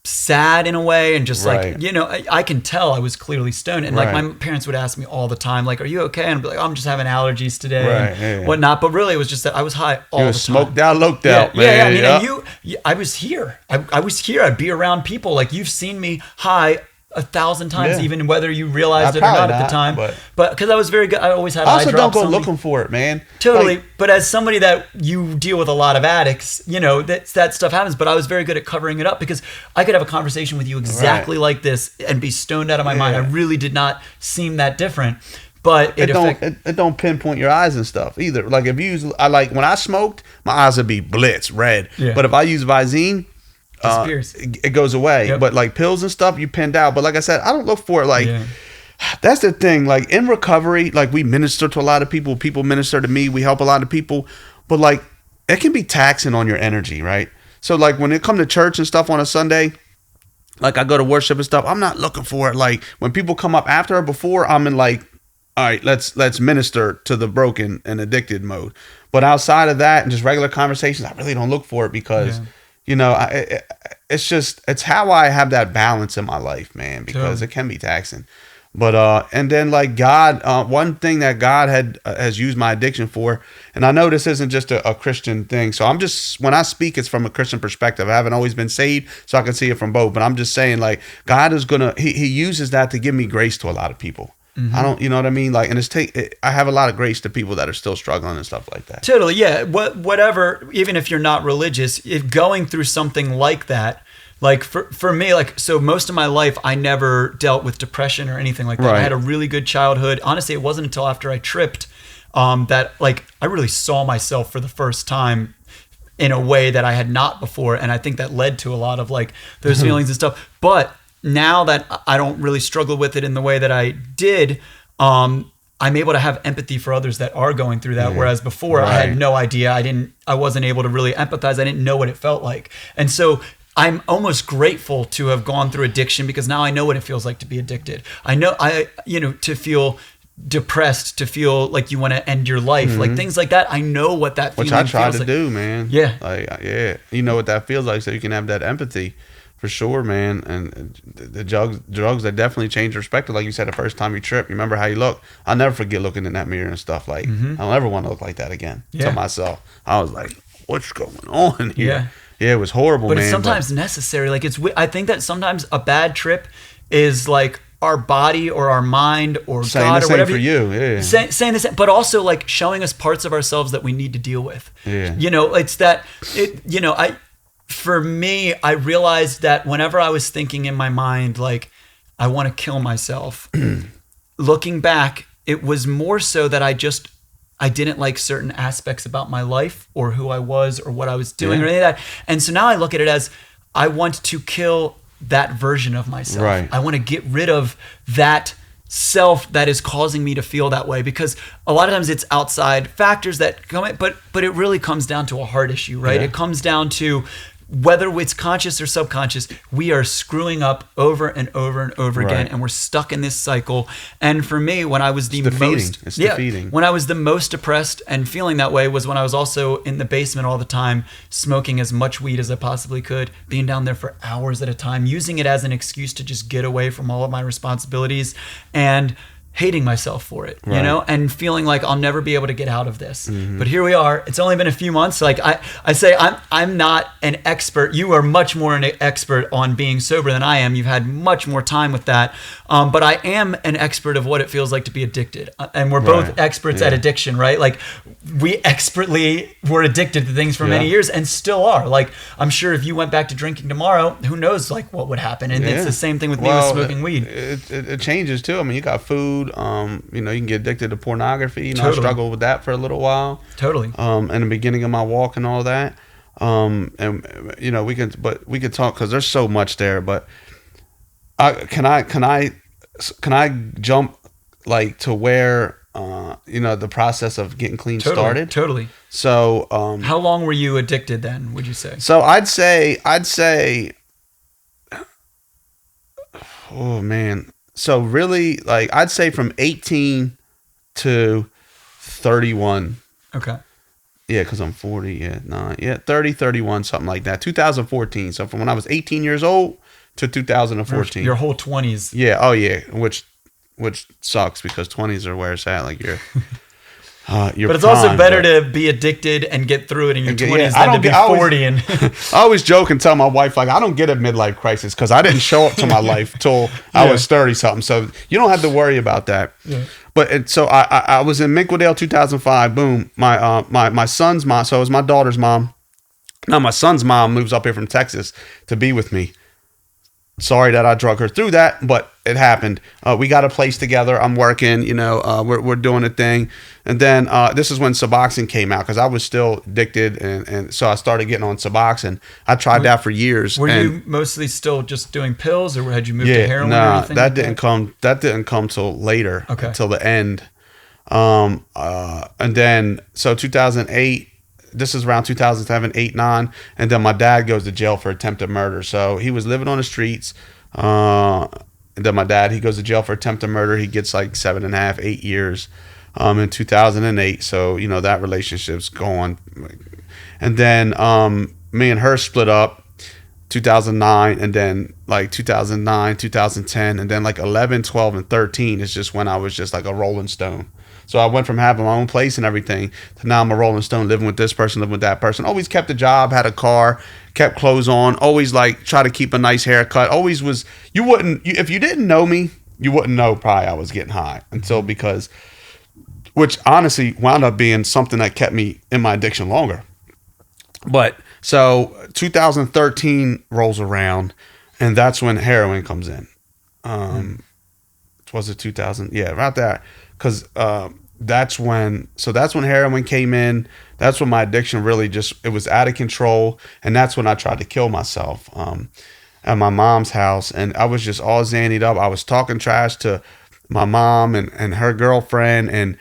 sad in a way, and just like, you know, I can tell I was clearly stoned, and like my parents would ask me all the time, like, are you okay? And I'd be like, oh, I'm just having allergies today and whatnot. But really it was just that I was high all the time. Smoked out, loked out, man. Yeah, I mean, and I was here. I was here. I'd be around people. Like, you've seen me high 1,000 times, even whether you realized it or not at the time. But because I was very good, I always had eye drops. Also, don't go looking for it, man. Totally. Like, but as somebody that you deal with a lot of addicts, you know, that stuff happens. But I was very good at covering it up, because I could have a conversation with you exactly like this and be stoned out of my mind. I really did not seem that different. But it don't pinpoint your eyes and stuff either. Like if you use, when I smoked, my eyes would be blitz red. Yeah. But if I use Visine, it goes away. But like pills and stuff, you pinned out. But like I said, I don't look for it. Like that's the thing. Like in recovery, like we minister to a lot of people. People minister to me. We help a lot of people. But like it can be taxing on your energy, right? So like when it come to church and stuff on a Sunday, like I go to worship and stuff, I'm not looking for it. Like when people come up after or before, I'm in like, all right, let's minister to the broken and addicted mode. But outside of that and just regular conversations, I really don't look for it, because you know, it's how I have that balance in my life, man, because it can be taxing. But and then like God, one thing that God has used my addiction for, and I know this isn't just a Christian thing. So I'm just, when I speak, it's from a Christian perspective. I haven't always been saved, so I can see it from both. But I'm just saying, like, God is he uses that to give me grace to a lot of people. I don't, you know what I mean? Like, and I have a lot of grace to people that are still struggling and stuff like that. Totally, yeah. Whatever, even if you're not religious, if going through something like that, like for me, like, so most of my life, I never dealt with depression or anything like that. I had a really good childhood. Honestly, it wasn't until after I tripped that like I really saw myself for the first time in a way that I had not before. And I think that led to a lot of like those feelings and stuff. But now that I don't really struggle with it in the way that I did, I'm able to have empathy for others that are going through that. Whereas before I had no idea. I wasn't able to really empathize. I didn't know what it felt like. And so I'm almost grateful to have gone through addiction, because now I know what it feels like to be addicted. I know, to feel depressed, to feel like you want to end your life, like things like that. I know what that feeling feels like. Which I try to do, man. Yeah. Like, you know what that feels like, so you can have that empathy. For sure, man. And the drugs that definitely change your perspective. Like you said, the first time you trip, you remember how you look. I'll never forget looking in that mirror and stuff. Like, I don't ever want to look like that again to myself. I was like, what's going on here? Yeah, it was horrible, but it's sometimes necessary. Like, I think that sometimes a bad trip is like our body or our mind or God or whatever. For you, saying the same, but also like showing us parts of ourselves that we need to deal with. Yeah. You know, for me, I realized that whenever I was thinking in my mind, like, I want to kill myself, looking back, it was more so that I just I didn't like certain aspects about my life or who I was or what I was doing or any of that. And so now I look at it as I want to kill that version of myself. Right. I want to get rid of that self that is causing me to feel that way, because a lot of times it's outside factors that come in, but it really comes down to a heart issue, right? It comes down to whether it's conscious or subconscious, we are screwing up over and over and over again, and we're stuck in this cycle. And for me, when I was defeating. When I was the most depressed and feeling that way was when I was also in the basement all the time, smoking as much weed as I possibly could, being down there for hours at a time, using it as an excuse to just get away from all of my responsibilities, and hating myself for it, you know, and feeling like I'll never be able to get out of this. But here we are. It's only been a few months. Like I say, I'm not an expert. You are much more an expert on being sober than I am. You've had much more time with that. But I am an expert of what it feels like to be addicted. And we're both experts at addiction, right? Like we expertly were addicted to things for many years and still are. Like I'm sure if you went back to drinking tomorrow, who knows like what would happen. And it's the same thing with me with smoking weed. It changes too. I mean, you got food. You know, you can get addicted to pornography. You know, I struggled with that for a little while. Totally. In the beginning of my walk and all that. And you know, we can talk because there's so much there. But can I jump like to where you know, the process of getting clean started? Totally. So how long were you addicted then? Would you say? So I'd say. Oh man. So really, like, I'd say from 18 to 31. Okay. Yeah, because I'm 40. 30, 31, something like that. 2014. So from when I was 18 years old to 2014. Your whole 20s. Yeah. Oh, yeah. Which sucks because 20s are where it's at. Like, you're but it's also better to be addicted and get through it in your 20s than to be 40. And I always joke and tell my wife, like, I don't get a midlife crisis because I didn't show up to my life till I was 30 something. So you don't have to worry about that. Yeah. But so I was in Minquadale 2005. Boom. My son's mom. So it was my daughter's mom. Now my son's mom moves up here from Texas to be with me. Sorry that I drug her through that, but it happened. We got a place together. I'm working, you know, we're doing a thing. And then this is when Suboxone came out because I was still addicted. And so I started getting on Suboxone. I tried that for years. Were you mostly still just doing pills or had you moved to heroin or anything? That didn't come till later, till the end. And then, so 2008, this is around 2007, 8, 9. And then my dad goes to jail for attempted murder. So he was living on the streets. And then my dad, he goes to jail for attempted murder. He gets like 7.5, 8 years in 2008. So, you know, that relationship's gone. And then me and her split up 2009. And then like 2009, 2010. And then like 11, 12, and 13 is just when I was just like a rolling stone. So I went from having my own place and everything to now I'm a rolling stone, living with this person, living with that person. Always kept a job, had a car, kept clothes on, always like try to keep a nice haircut. Always was, if you didn't know me, you wouldn't know probably I was getting high which honestly wound up being something that kept me in my addiction longer. But so 2013 rolls around and that's when heroin comes in. Was it 2000? Yeah, right there. Because that's when heroin came in. That's when my addiction really it was out of control. And that's when I tried to kill myself at my mom's house. And I was just all zannied up. I was talking trash to my mom and her girlfriend. And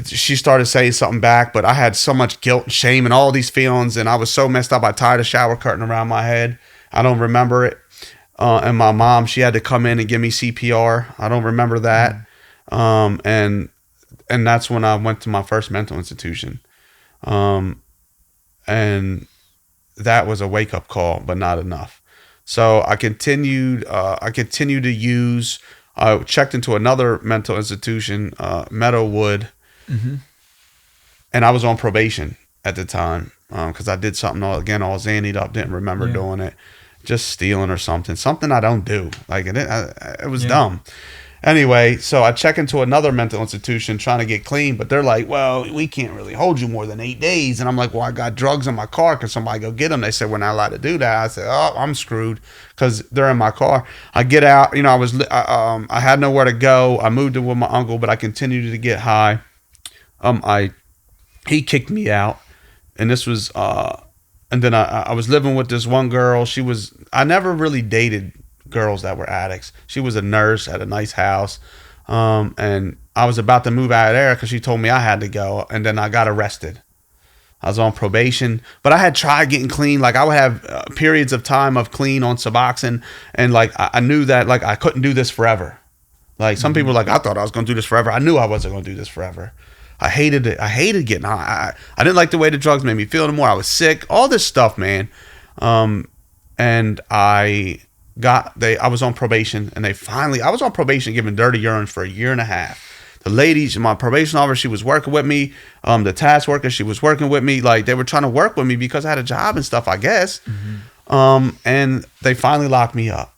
she started saying something back. But I had so much guilt and shame and all these feelings. And I was so messed up. I tied a shower curtain around my head. I don't remember it. And my mom, she had to come in and give me CPR. I don't remember that. And that's when I went to my first mental institution. And that was a wake up call, but not enough. So I continued to use, I checked into another mental institution, Meadowwood. Mm-hmm. And I was on probation at the time. Cause I did something all zannied up, didn't remember doing it, just stealing or something I don't do. Like it was dumb. Anyway, so I check into another mental institution trying to get clean, but they're like, well, we can't really hold you more than 8 days. And I'm like, well, I got drugs in my car. Can somebody go get them? They said, we're not allowed to do that. I said, oh, I'm screwed because they're in my car. I get out, you know, I had nowhere to go. I moved in with my uncle, but I continued to get high. he kicked me out, and this was and then I was living with this one girl. I never really dated girls that were addicts. She was a nurse at a nice house, and I was about to move out of there because she told me I had to go, and then I got arrested. I was on probation, but I had tried getting clean. Like I would have periods of time of clean on Suboxone, and like I knew that like I couldn't do this forever. Like some people like I thought I was going to do this forever. I knew I wasn't going to do this forever. I hated it. I hated getting high. I didn't like the way the drugs made me feel anymore. I was sick. All this stuff, man. And I was on probation, and I was on probation giving dirty urine for a year and a half. The ladies, my probation officer, she was working with me. The task worker, she was working with me. Like they were trying to work with me because I had a job and stuff, I guess. Mm-hmm. And they finally locked me up.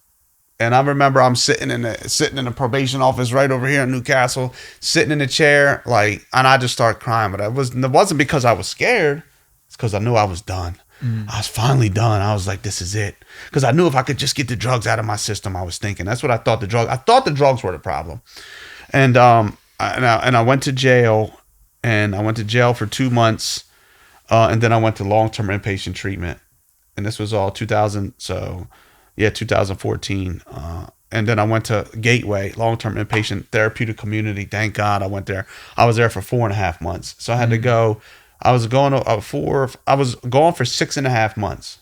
And I remember I'm sitting in the probation office right over here in Newcastle, sitting in a chair, like, and I just started crying. But it wasn't because I was scared. It's because I knew I was done. I was finally done. I was like, this is it. Because I knew if I could just get the drugs out of my system, I was thinking. That's what I thought I thought the drugs were the problem. And I went to jail, and I went to jail for 2 months, and then I went to long-term inpatient treatment, and this was all 2014. And then I went to Gateway, long-term inpatient therapeutic community. Thank God I went there. I was there for 4.5 months, so I had to go. I was gone for 6.5 months.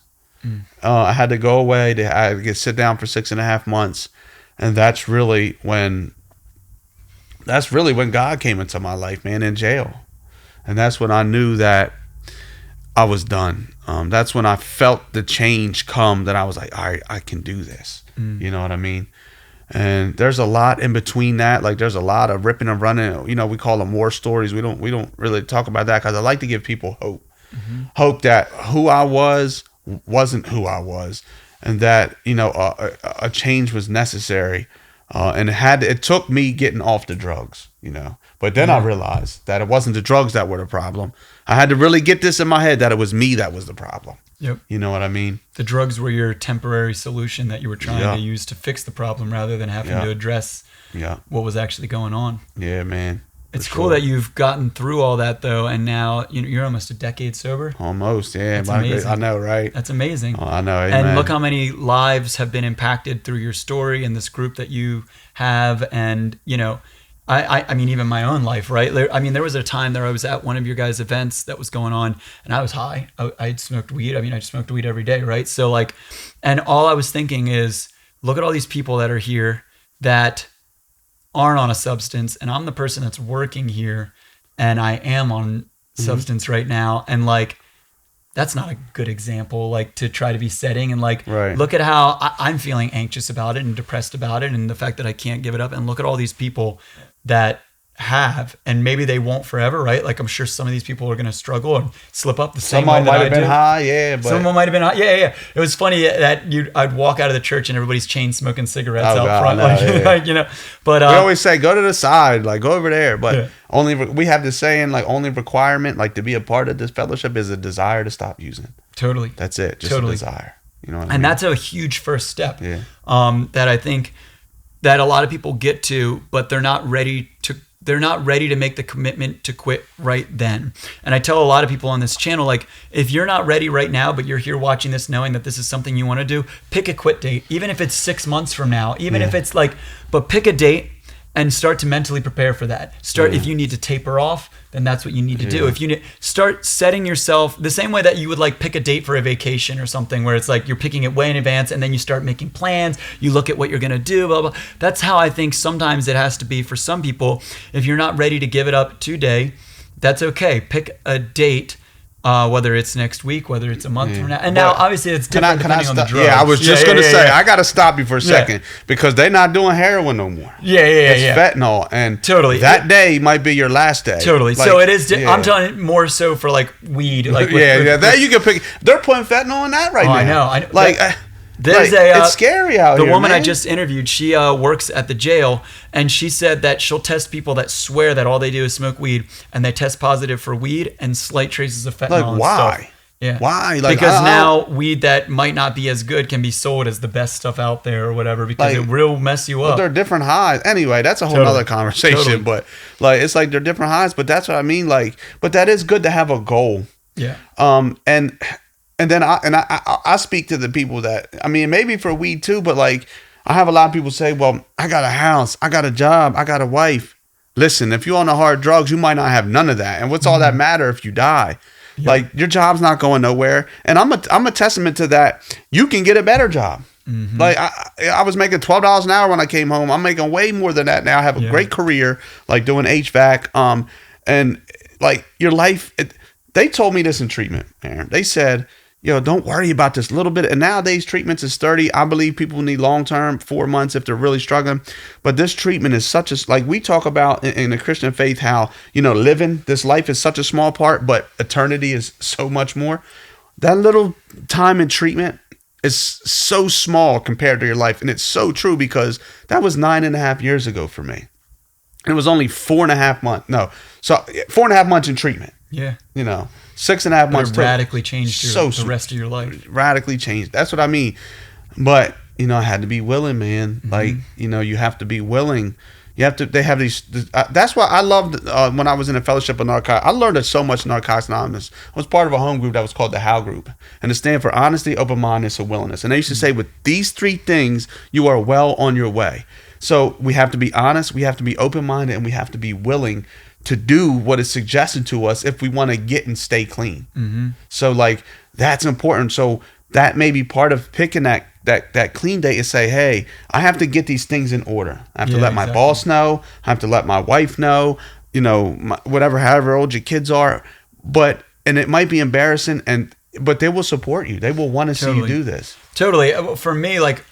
I had to go away. I had to sit down for 6.5 months, and that's really when God came into my life, man, in jail. And that's when I knew that I was done. That's when I felt the change come, that I was like, all right, I can do this. You know what I mean? And there's a lot in between that. Like there's a lot of ripping and running. You know, we call them war stories. We don't really talk about that because I like to give people hope. Mm-hmm. Hope that who I wasn't who I was, and that, you know, a change was necessary. And it took me getting off the drugs, you know. But then I realized that it wasn't the drugs that were the problem. I had to really get this in my head that it was me that was the problem. Yep. You know what I mean? The drugs were your temporary solution that you were trying to use to fix the problem rather than having to address what was actually going on. Yeah, man. It's cool that you've gotten through all that, though, and now you're almost a decade sober. Almost, yeah. That's amazing. I know, right? That's amazing. Oh, I know, amen. And look how many lives have been impacted through your story and this group that you have. And, you know, I mean, even my own life, right? I mean, there was a time that I was at one of your guys' events that was going on, and I was high. I smoked weed. I mean, I smoked weed every day, right? So, like, and all I was thinking is, look at all these people that are here that aren't on a substance, and I'm the person that's working here, and I am on substance right now, and like that's not a good example, like to try to be setting, and like look at how I'm feeling anxious about it and depressed about it, and the fact that I can't give it up, and look at all these people that have, and maybe they won't forever, right? Like I'm sure some of these people are going to struggle and slip up the same way that I do. Some might have been high, but some might have been high. Yeah. It was funny that I'd walk out of the church and everybody's chain smoking cigarettes out front, like, you know. But we always say go to the side, like go over there. But we have this saying, like only requirement, like to be a part of this fellowship, is a desire to stop using. Totally. That's it. Just a desire. You know what I mean? And that's a huge first step. Yeah. That I think that a lot of people get to, but they're not ready to make the commitment to quit right then. And I tell a lot of people on this channel, like, if you're not ready right now, but you're here watching this knowing that this is something you want to do, pick a quit date, even if it's 6 months from now, even if it's like, but pick a date and start to mentally prepare for that. If you need to taper off, then that's what you need to do. If you start setting yourself the same way that you would like pick a date for a vacation or something, where it's like you're picking it way in advance, and then you start making plans, you look at what you're going to do, blah, blah. That's how I think sometimes it has to be for some people. If you're not ready to give it up today, that's okay. Pick a date, whether it's next week, whether it's a month from now. And now, obviously, it's different depending on the drugs. Yeah, I was just going to say, I got to stop you for a second, because they're not doing heroin no more. It's fentanyl, and that day might be your last day. Totally. Like, so it is. I'm telling you more so for like weed. Like that you can pick. They're putting fentanyl in that right now. I know. Like. It's scary out here. The woman man. I just interviewed, she works at the jail, and she said that she'll test people that swear that all they do is smoke weed, and they test positive for weed and slight traces of fentanyl. Like, why? And stuff. Yeah. Why? Like, because now weed that might not be as good can be sold as the best stuff out there or whatever, because it will mess you up. But they're different highs. Anyway, that's a whole other conversation. But like, it's like they're different highs. But that's what I mean. Like, but that is good to have a goal. Yeah. And then I speak to the people that, I mean, maybe for weed too, but like, I have a lot of people say, well, I got a house, I got a job, I got a wife. Listen, if you're on the hard drugs, you might not have none of that. And what's all that matter if you die? Yep. Like, your job's not going nowhere. And I'm a testament to that. You can get a better job. Mm-hmm. Like, I was making $12 an hour when I came home. I'm making way more than that now. I have a great career, like doing HVAC. And like, your life, they told me this in treatment, Aaron. They said, don't worry about this little bit. And nowadays, treatments is 30. I believe people need long-term, 4 months if they're really struggling. But this treatment is such a, like we talk about in the Christian faith, how, living this life is such a small part, but eternity is so much more. That little time in treatment is so small compared to your life. And it's so true, because that was 9.5 years ago for me. And it was only 4.5 months. No. So 4.5 months in treatment. Yeah. 6.5 months. It radically changed the rest of your life. Radically changed. That's what I mean. But, I had to be willing, man. Mm-hmm. Like, you have to be willing. You have to, they have these, that's why I loved when I was in a fellowship of narcotics. I learned so much Narcotics Anonymous. I was part of a home group that was called the HOW group. And it stands for honesty, open-mindedness, and willingness. And they used to say, with these 3 things, you are well on your way. So we have to be honest, we have to be open-minded, and we have to be willing to do what is suggested to us if we want to get and stay clean. Mm-hmm. So like, that's important. So that may be part of picking that clean day, is say, hey, I have to get these things in order. I have to let my boss know. I have to let my wife know, however old your kids are. And it might be embarrassing, but they will support you. They will want to see you do this. Totally. For me, like,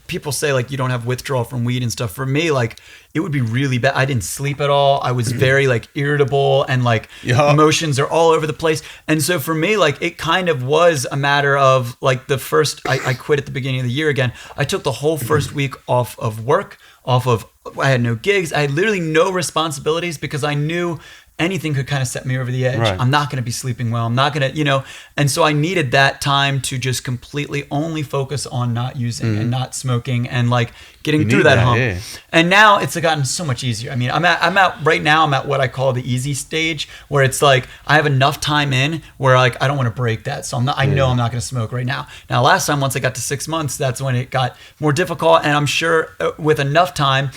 people say, like, you don't have withdrawal from weed and stuff. For me, like, it would be really bad. I didn't sleep at all. I was very, like, irritable, and like emotions are all over the place. And so for me, like, it kind of was a matter of like I quit at the beginning of the year again. I took the whole first week off of work, I had no gigs. I had literally no responsibilities, because I knew anything could kind of set me over the edge. Right. I'm not going to be sleeping well. I'm not going to, and so I needed that time to just completely only focus on not using and not smoking, and like getting through that hump. Yeah. And now it's gotten so much easier. I mean, I'm at what I call the easy stage, where it's like I have enough time in where like I don't want to break that. So I know I'm not going to smoke right now. Now, last time, once I got to 6 months, that's when it got more difficult. And I'm sure with enough time,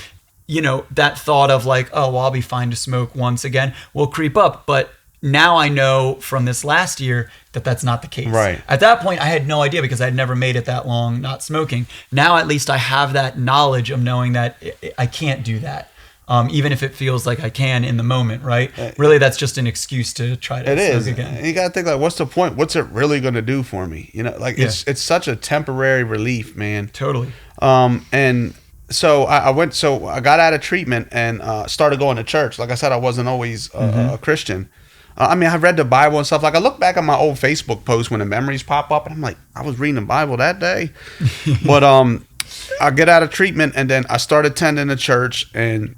that thought of like, oh, well, I'll be fine to smoke once again will creep up. But now I know from this last year that that's not the case. Right. At that point, I had no idea, because I had never made it that long not smoking. Now, at least I have that knowledge of knowing that I can't do that. Even if it feels like I can in the moment, right? Really, that's just an excuse to try to smoke again. And you got to think, like, what's the point? What's it really going to do for me? It's such a temporary relief, man. Totally. And so I got out of treatment and started going to church. Like I said, I wasn't always a Christian. I read the Bible and stuff. Like, I look back at my old Facebook posts when the memories pop up, and I'm like, I was reading the Bible that day. But I get out of treatment, and then I start attending the church, and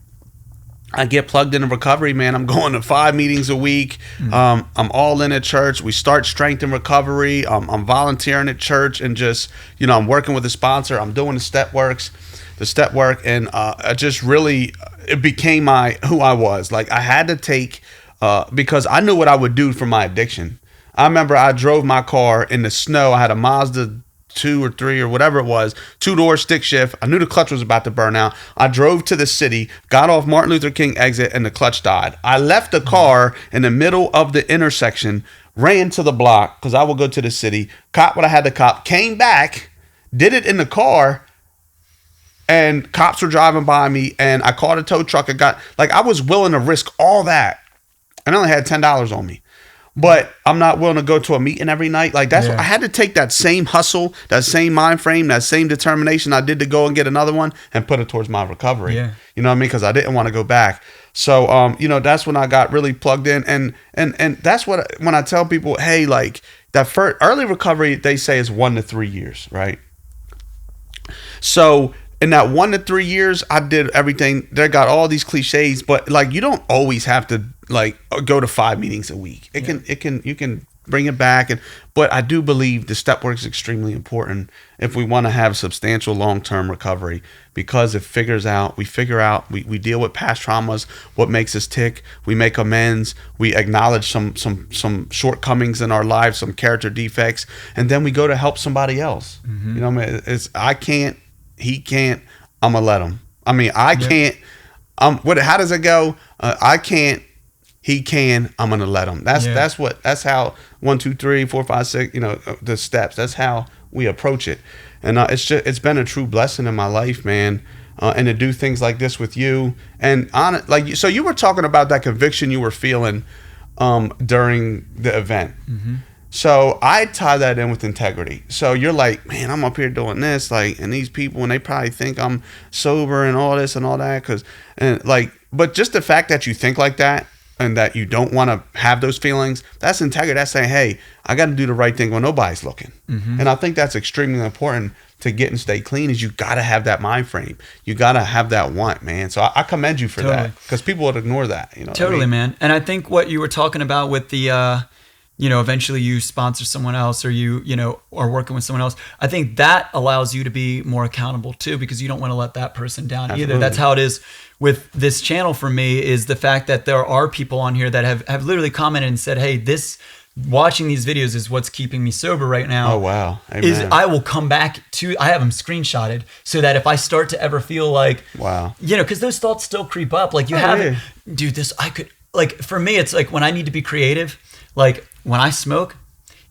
I get plugged into recovery, man. I'm going to 5 meetings a week. I'm all in at church. We start strength and recovery. I'm volunteering at church, and just, I'm working with a sponsor. I'm doing the step work, and I just really, it became who I was. Like, I had to take, because I knew what I would do for my addiction. I remember I drove my car in the snow. I had a Mazda 2 or 3 or whatever it was, 2-door stick shift. I knew the clutch was about to burn out. I drove to the city, got off Martin Luther King exit, and the clutch died. I left the car in the middle of the intersection, ran to the block, because I would go to the city, caught what I had to cop, came back, did it in the car, and cops were driving by me, and I called a tow truck. I was willing to risk all that, and I only had $10 on me. But I'm not willing to go to a meeting every night. Like, that's what I had to take, that same hustle, that same mind frame, that same determination I did to go and get another one, and put it towards my recovery. Yeah. You know what I mean? Because I didn't want to go back. So, that's when I got really plugged in. And that's what, when I tell people, hey, like, that first early recovery, they say is 1 to 3 years, right? So in that 1 to 3 years, I did everything. They got all these cliches, but like, you don't always have to like go to 5 meetings a week. You can bring it back. But I do believe the step work is extremely important if we want to have substantial long-term recovery, because we figure out, we deal with past traumas, what makes us tick, we make amends, we acknowledge some shortcomings in our lives, some character defects, and then we go to help somebody else. You know what I mean? It's I can't, he can't, I'm gonna let him. I mean, I can't. How does it go? I can't. He can. I'm gonna let him. That's how 1, 2, 3, 4, 5, 6. You know, the steps. That's how we approach it. And it's been a true blessing in my life, man. And to do things like this with you, and so you were talking about that conviction you were feeling during the event. So I tie that in with integrity. So you're like, man, I'm up here doing this, like, and these people, and they probably think I'm sober and all this and all that, but just the fact that you think like that and that you don't want to have those feelings, that's integrity. That's saying, hey, I got to do the right thing when nobody's looking. And I think that's extremely important to get and stay clean. Is you got to have that mind frame. You got to have that want, man. So I commend you for that, because people would ignore that. You know, totally, man. And I think what you were talking about with the eventually you sponsor someone else, or you are working with someone else. I think that allows you to be more accountable too, because you don't want to let that person down either. That's how it is with this channel for me, is the fact that there are people on here that have literally commented and said, hey, watching these videos is what's keeping me sober right now. Oh, wow. Amen. I will come back I have them screenshotted, so that if I start to ever feel like, wow, because those thoughts still creep up. Like dude, for me, it's like when I need to be creative, like when I smoke,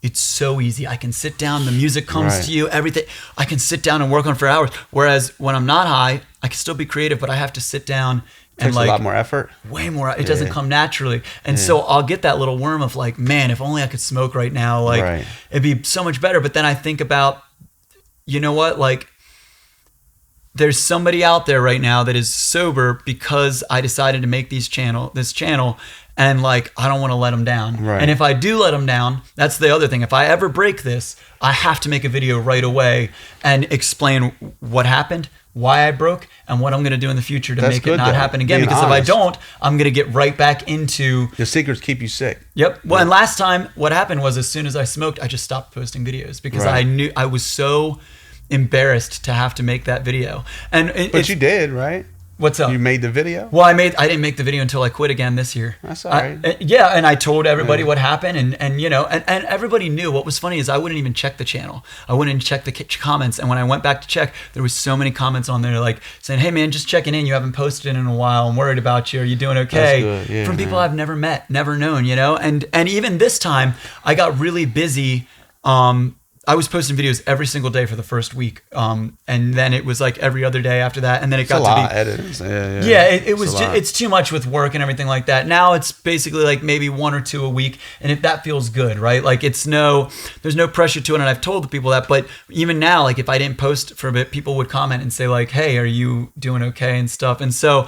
it's so easy. I can sit down, the music comes to you, everything. I can sit down and work on for hours. Whereas when I'm not high, I can still be creative, but I have to sit down and takes a lot more effort. Way more. It doesn't come naturally. And so I'll get that little worm of like, man, if only I could smoke right now, like it'd be so much better. But then I think about, you know what, like there's somebody out there right now that is sober because I decided to make this channel, and like I don't want to let them down. And if I do let them down, that's the other thing. If I ever break this, I have to make a video right away and explain what happened, why I broke, and what I'm going to do in the future to make it not happen again. Because if I don't, I'm going to get right back into... Your secrets keep you sick. Yep. Well, and last time what happened was, as soon as I smoked, I just stopped posting videos, because I knew I was so embarrassed to have to make that video. But you did, right? What's up? You made the video? Well, I didn't make the video until I quit again this year. That's all right. And I told everybody what happened, and everybody knew. What was funny is I wouldn't even check the channel. I wouldn't even check the comments. And when I went back to check, there was so many comments on there like saying, "Hey man, just checking in. You haven't posted in a while. I'm worried about you. Are you doing okay?" That's good. Yeah, from people I've never met, never known, And even this time, I got really busy. I was posting videos every single day for the first week, and then it was like every other day after that, and then it got to be edits. It was it's too much with work and everything like that. Now it's basically like maybe 1 or 2 a week, and if that feels good, right? Like there's no pressure to it, and I've told the people that. But even now, like if I didn't post for a bit, people would comment and say like, "Hey, are you doing okay?" and stuff. And so,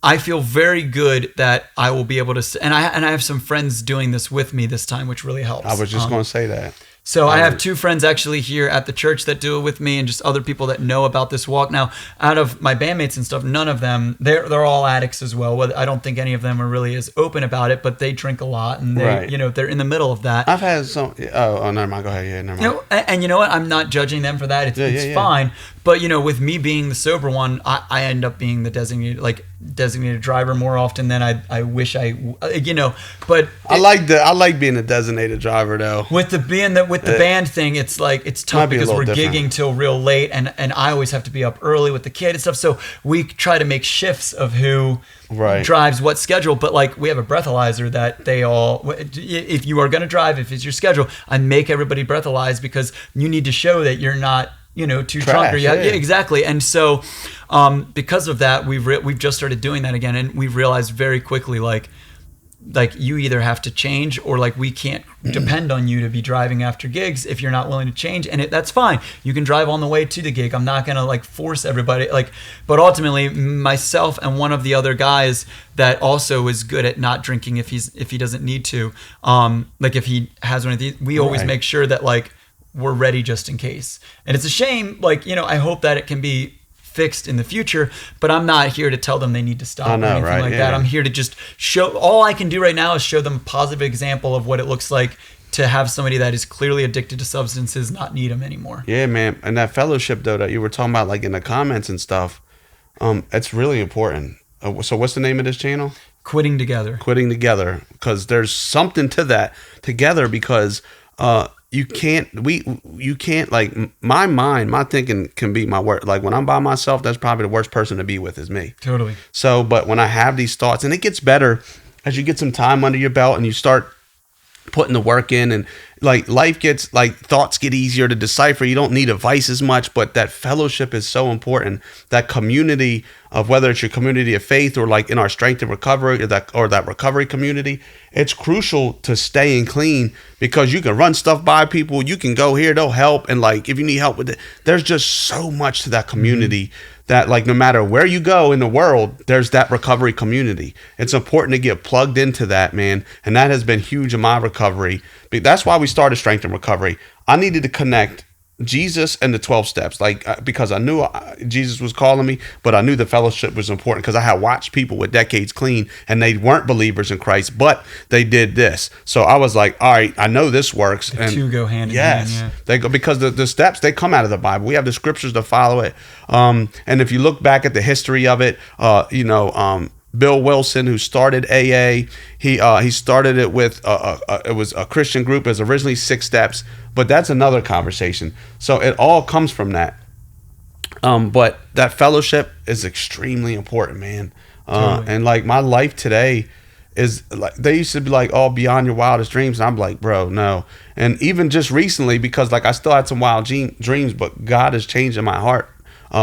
I feel very good that I will be able to, and I have some friends doing this with me this time, which really helps. I was just going to say that. So I have 2 friends actually here at the church that do it with me, and just other people that know about this walk. Now, out of my bandmates and stuff, none of them, they're all addicts as well. I don't think any of them are really as open about it, but they drink a lot, and they, they're in the middle of that. I've had some. Oh, never mind. Go ahead. Yeah, never mind. And you know what? I'm not judging them for that. It's fine. But with me being the sober one, I end up being the designated driver more often than I wish But I like being a designated driver though. With the band thing, it's like it's tough because we're gigging till real late, and I always have to be up early with the kid and stuff. So we try to make shifts of who drives what schedule. But like we have a breathalyzer that they all. If you are going to drive, if it's your schedule, I make everybody breathalyze, because you need to show that you're not too drunk. Yeah, exactly. And so because of that, we've just started doing that again, and we've realized very quickly like you either have to change, or like we can't depend on you to be driving after gigs if you're not willing to change. And that's fine. You can drive on the way to the gig. I'm not going to like force everybody, but ultimately myself and one of the other guys that also is good at not drinking if he doesn't need to, like if he has one of these, we always make sure that like we're ready just in case. And it's a shame, I hope that it can be fixed in the future, but I'm not here to tell them they need to stop or anything like Yeah. that. I'm here to just show, all I can do right now is show them a positive example of what it looks like to have somebody that is clearly addicted to substances not need them anymore. Yeah, man. And that fellowship though that you were talking about, like in the comments and stuff, it's really important. So what's the name of this channel? Quitting Together. Quitting Together, because there's something to that together, because you can't like my mind, my thinking can be my worst. Like when I'm by myself, that's probably the worst person to be with is me. Totally. So, but when I have these thoughts, and it gets better as you get some time under your belt and you start putting the work in, and like life gets, like thoughts get easier to decipher. You don't need advice as much, but that fellowship is so important. That community of, whether it's your community of faith or like in our strength and recovery, or that recovery community, it's crucial to staying clean, because you can run stuff by people. You can go here, they'll help. And like, if you need help with it, there's just so much to that community that like, no matter where you go in the world, there's that recovery community. It's important to get plugged into that, man. And that has been huge in my recovery. That's why we started Strength and Recovery. I needed to connect Jesus and the 12 steps, like, because I knew Jesus was calling me, but I knew the fellowship was important, because I had watched people with decades clean and they weren't believers in Christ, but they did this. So I was like, all right, I know this works. The and two go hand in hand. yes, Yeah. they go, because the steps, they come out of the Bible. We have the scriptures to follow it. And if you look back at the history of it, Bill Wilson, who started AA, he started it with it was a Christian group. It was originally 6 steps, but that's another conversation. So it all comes from that. But that fellowship is extremely important, man. Totally. And like my life today is like, they used to be like, oh, beyond your wildest dreams, and I'm like, bro, no. And even just recently, because like I still had some wild dreams, but God is changing my heart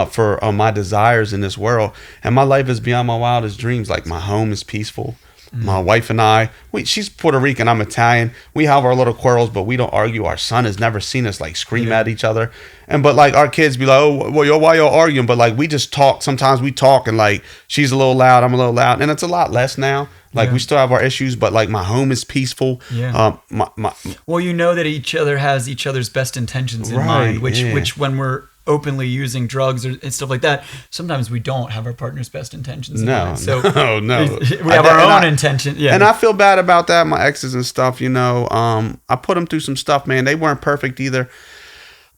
for my desires in this world, and my life is beyond my wildest dreams. Like my home is peaceful. My wife and I, she's Puerto Rican, I'm Italian. We have our little quarrels, but we don't argue. Our son has never seen us like scream at each other. But like our kids be like, oh, well, why y'all arguing? But like we just talk. Sometimes we talk, and like she's a little loud, I'm a little loud, and it's a lot less now. Like we still have our issues, but like my home is peaceful. Yeah. Well, you know that each other has each other's best intentions in mind, which when we're openly using drugs and stuff like that, sometimes we don't have our partner's best intentions. No. We have our own intention. Yeah. And I feel bad about that. My exes and stuff, I put them through some stuff, man. They weren't perfect either,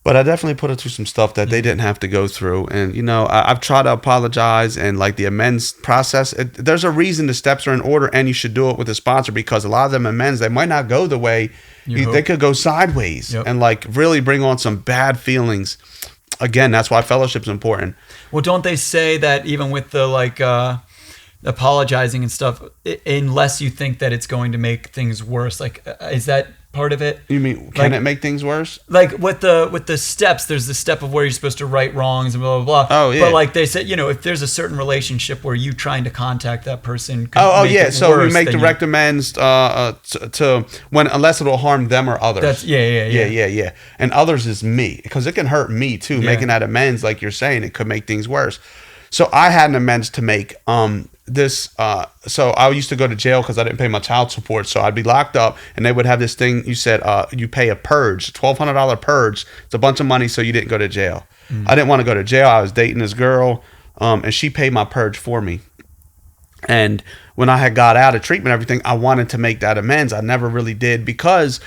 but I definitely put them through some stuff that they didn't have to go through. And, I've tried to apologize, and like the amends process, there's a reason the steps are in order, and you should do it with a sponsor, because a lot of them amends, they might not go the way they could go sideways and like really bring on some bad feelings. Again, that's why fellowship's important. Well, don't they say that even with the like apologizing and stuff, unless you think that it's going to make things worse, like is that part of it? You mean can it make things worse? Like with the steps, there's the step of where you're supposed to right wrongs and blah blah blah. Oh yeah. But like they said, if there's a certain relationship where you trying to contact that person, so we make direct amends to when, unless it'll harm them or others. That's yeah. And others is me, because it can hurt me too. Yeah. Making that amends, like you're saying, it could make things worse. So I had an amends to make. So I used to go to jail because I didn't pay my child support. So I'd be locked up, and they would have this thing. You said you pay a purge, $1,200 purge. It's a bunch of money, so you didn't go to jail. I didn't want to go to jail. I was dating this girl, and she paid my purge for me. And when I had got out of treatment, everything, I wanted to make that amends. I never really did, because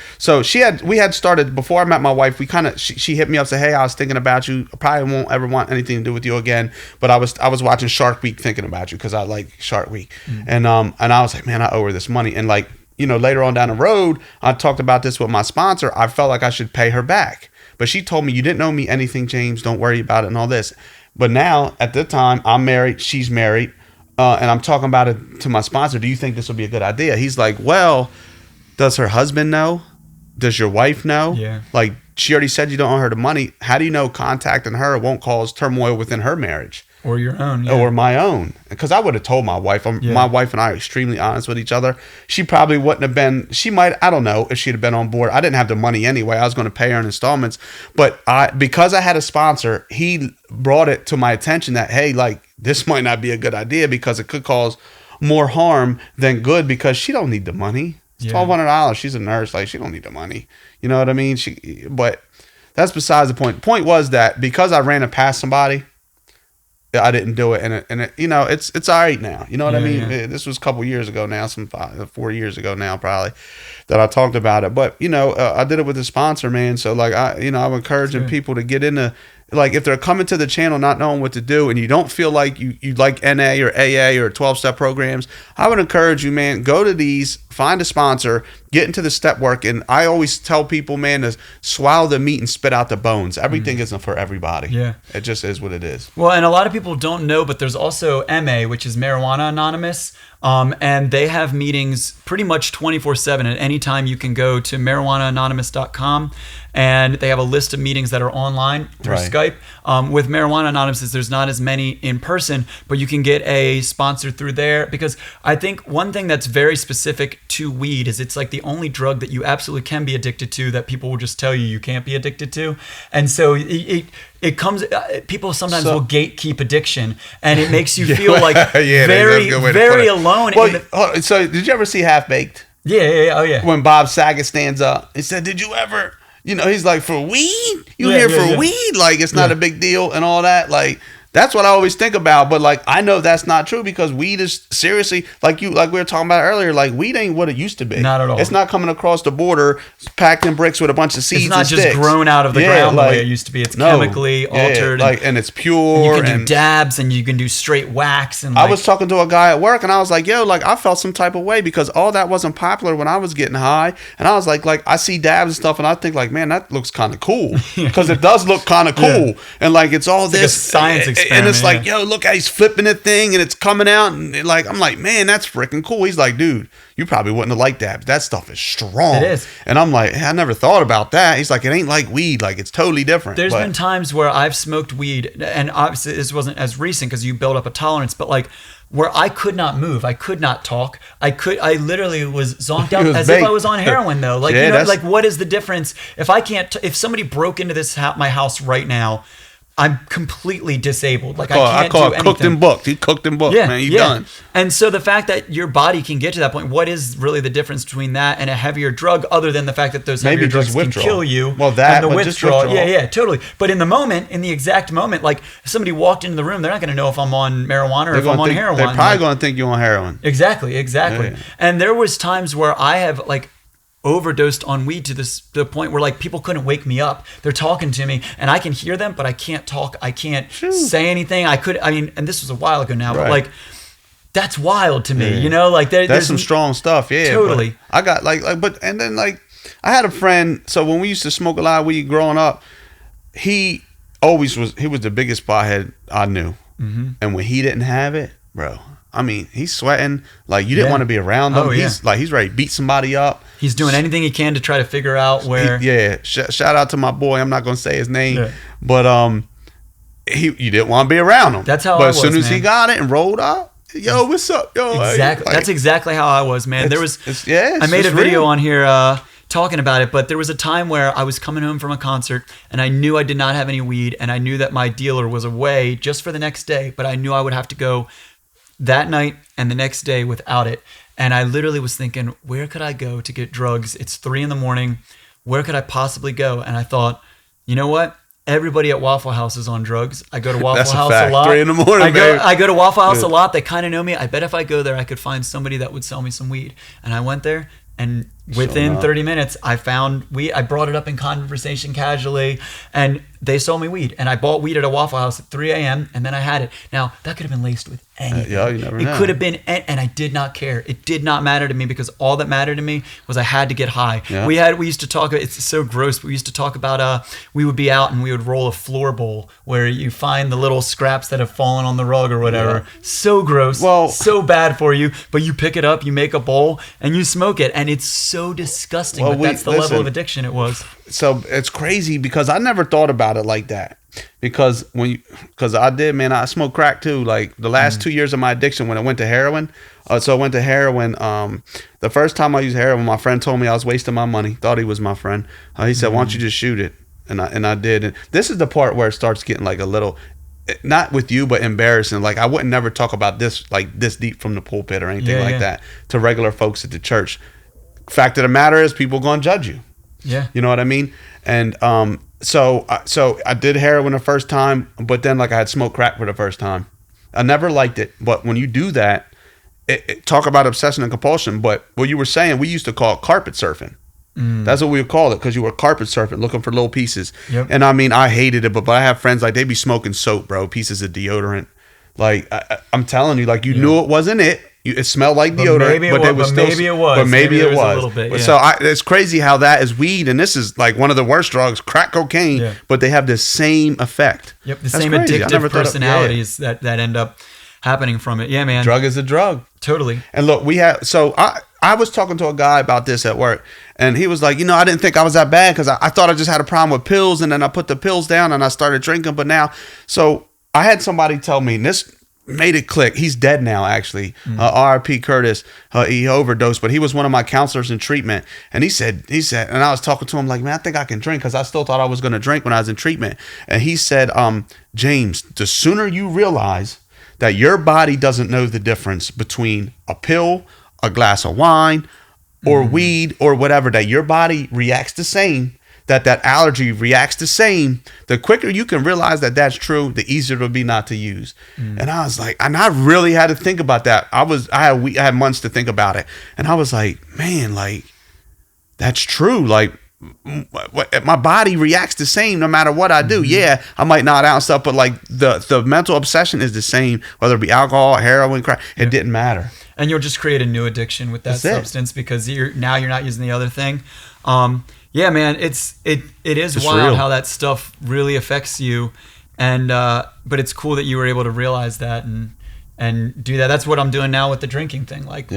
we had started before I met my wife. We kind of she hit me up, said, "Hey, I was thinking about you. I probably won't ever want anything to do with you again." But I was watching Shark Week, thinking about you, because I like Shark Week, and I was like, man, I owe her this money. And like later on down the road, I talked about this with my sponsor. I felt like I should pay her back, but she told me, "You didn't owe me anything, James. Don't worry about it," and all this. But now at the time, I'm married. She's married. And I'm talking about it to my sponsor. Do you think this will be a good idea? He's like, well, does her husband know? Does your wife know? Yeah. Like, she already said you don't owe her the money. How do you know contacting her won't cause turmoil within her marriage? Or your own. Yeah. Or my own. Because I would have told my wife. My wife and I are extremely honest with each other. She probably wouldn't have been. She might. I don't know if she'd have been on board. I didn't have the money anyway. I was going to pay her in installments. But because I had a sponsor, he brought it to my attention that, hey, like, this might not be a good idea, because it could cause more harm than good, because she don't need the money. It's $1,200. She's a nurse. Like, she don't need the money. You know what I mean? But that's besides the point. The point was that because I ran it past somebody, I didn't do it, and it, you know, it's all right now. You know what I mean? Yeah. This was a couple years ago now, 4 years ago now, probably, that I talked about it. But you know, I did it with a sponsor, man. So like, I'm encouraging people to get into, like, if they're coming to the channel not knowing what to do, and you don't feel like you like NA or AA or 12-step programs, I would encourage you, man, go to these, find a sponsor, get into the step work. And I always tell people, man, to swallow the meat and spit out the bones. Everything isn't for everybody. Yeah. It just is what it is. Well, and a lot of people don't know, but there's also MA, which is Marijuana Anonymous. And they have meetings pretty much 24/7. At any time you can go to marijuanaanonymous.com, and they have a list of meetings that are online through Skype. With Marijuana Anonymous, there's not as many in person, but you can get a sponsor through there, because I think one thing that's very specific to weed is it's like the only drug that you absolutely can be addicted to that people will just tell you can't be addicted to. And so it comes, people sometimes will gatekeep addiction, and it makes you feel like very alone. Well, so did you ever see Half Baked? Yeah. Oh, yeah. When Bob Saget stands up, he said, "Did you ever?" You know, he's like, "For weed, weed? Like, it's not a big deal and all that." Like, that's what I always think about. But like, I know that's not true, because weed is seriously, like we were talking about earlier, like, weed ain't what it used to be. Not at all. It's not coming across the border packed in bricks with a bunch of seeds. It's not and just sticks. grown out of the ground like, the way it used to be. It's chemically altered. And it's pure. You can do dabs, and you can do straight wax. And I was talking to a guy at work, and I was like, "Yo, like, I felt some type of way, because all that wasn't popular when I was getting high." And I was like I see dabs and stuff, and I think like, man, that looks kind of cool, because it does look kind of cool, and like it's all this like a science experiment, and it's like, yo, look, he's flipping the thing, and it's coming out, and like, I'm like, man, that's freaking cool. He's like, dude, you probably wouldn't have liked that, but that stuff is strong. It is. And I'm like, hey, I never thought about that. He's like, it ain't like weed, like, it's totally different. There's been times where I've smoked weed, and obviously this wasn't as recent because you build up a tolerance, but like, where I could not move, I could not talk, I literally was zonked out as if I was on heroin, though. Like, like, what is the difference if I can't? If somebody broke into my house right now, I'm completely disabled. Like, I can't do anything. Cooked and booked. He cooked and booked, man. You done. And so the fact that your body can get to that point, what is really the difference between that and a heavier drug, other than the fact that those heavier drugs can kill you? Well, that, and the but withdrawal. just withdrawal. Yeah, totally. But in the exact moment, like, if somebody walked into the room, they're not going to know if I'm on marijuana or if I'm on heroin. They're probably going to think you're on heroin. Exactly. Yeah. And there was times where I have, like, overdosed on weed to the point where, like, people couldn't wake me up. They're talking to me, and I can hear them, but I can't talk. I can't say anything. And this was a while ago now, but like, that's wild to me, you know, like that's some strong stuff. Yeah, totally. I got and then like, I had a friend. So when we used to smoke a lot of weed growing up, he was the biggest pothead I knew. Mm-hmm. And when he didn't have it, bro, I mean, he's sweating. Like, you didn't want to be around him. He's ready to beat somebody up. He's doing anything he can to try to figure out where. Shout out to my boy. I'm not going to say his name, but you didn't want to be around him. That's how I was. But as soon as he got it and rolled up, yo, what's up, yo? Exactly. That's exactly how I was, man. I made a video on here talking about it, but there was a time where I was coming home from a concert, and I knew I did not have any weed, and I knew that my dealer was away just for the next day, but I knew I would have to go that night and the next day without it. And I literally was thinking, where could I go to get drugs? It's 3 a.m. Where could I possibly go? And I thought, you know what? Everybody at Waffle House is on drugs. I go to Waffle House a lot. 3 a.m. I go to Waffle House a lot. They kind of know me. I bet if I go there, I could find somebody that would sell me some weed. And I went there, and within 30 minutes, I found weed. I brought it up in conversation casually, and they sold me weed. And I bought weed at a Waffle House at 3 a.m., and then I had it. Now, that could have been laced with anything. You never know. It could have been, and I did not care. It did not matter to me, because all that mattered to me was I had to get high. Yeah. We used to talk, it's so gross, but we used to talk about, we would be out and we would roll a floor bowl where you find the little scraps that have fallen on the rug or whatever. Yeah. So gross, so bad for you, but you pick it up, you make a bowl, and you smoke it, and it's so disgusting, but that's the level of addiction it was. So it's crazy, because I never thought about it like that. Because I did, man, I smoked crack too. Like, the last 2 years of my addiction, when I went to heroin. So I went to heroin. The first time I used heroin, my friend told me I was wasting my money. Thought he was my friend. He said, "Why don't you just shoot it?" And I did. And this is the part where it starts getting like a little, not with you, but embarrassing. Like, I wouldn't never talk about this like this deep from the pulpit or anything that to regular folks at the church. Fact of the matter is, people gonna judge you. Yeah. You know what I mean? And so I did heroin the first time, but then like I had smoked crack for the first time. I never liked it, but when you do that, talk about obsession and compulsion. But what you were saying, we used to call it carpet surfing. That's what we would call it, because you were carpet surfing, looking for little pieces. Yep. And I mean, I hated it, but I have friends like they be smoking soap, bro, pieces of deodorant. Like I'm telling you, like you knew it wasn't it. It smelled like deodorant, but maybe it was. But maybe it was a little bit. Yeah. So it's crazy how that is weed, and this is like one of the worst drugs, crack cocaine. Yeah. But they have the same effect. Yep, the same addictive personalities that end up happening from it. Yeah, man. Drug is a drug. Totally. And look, I was talking to a guy about this at work, and he was like, I didn't think I was that bad because I thought I just had a problem with pills, and then I put the pills down and I started drinking. But now, so I had somebody tell me, and this made it click. He's dead now, actually. R.I.P. Curtis. He overdosed, but he was one of my counselors in treatment. And he said, and I was talking to him like, man, I think I can drink, because I still thought I was going to drink when I was in treatment. And he said, James, the sooner you realize that your body doesn't know the difference between a pill, a glass of wine, or weed, or whatever, that your body reacts the same, that allergy reacts the same, the quicker you can realize that that's true, the easier it'll be not to use. And I was like, and I really had to think about that. I had months to think about it. And I was like, man, like, that's true. Like, my body reacts the same no matter what I do. Yeah, I might not out stuff, but like the mental obsession is the same, whether it be alcohol, heroin, crack, it didn't matter. And you'll just create a new addiction with that substance because you're not using the other thing. Yeah, man, it's wild real. How that stuff really affects you, and but it's cool that you were able to realize that and do that. That's what I'm doing now with the drinking thing. Like,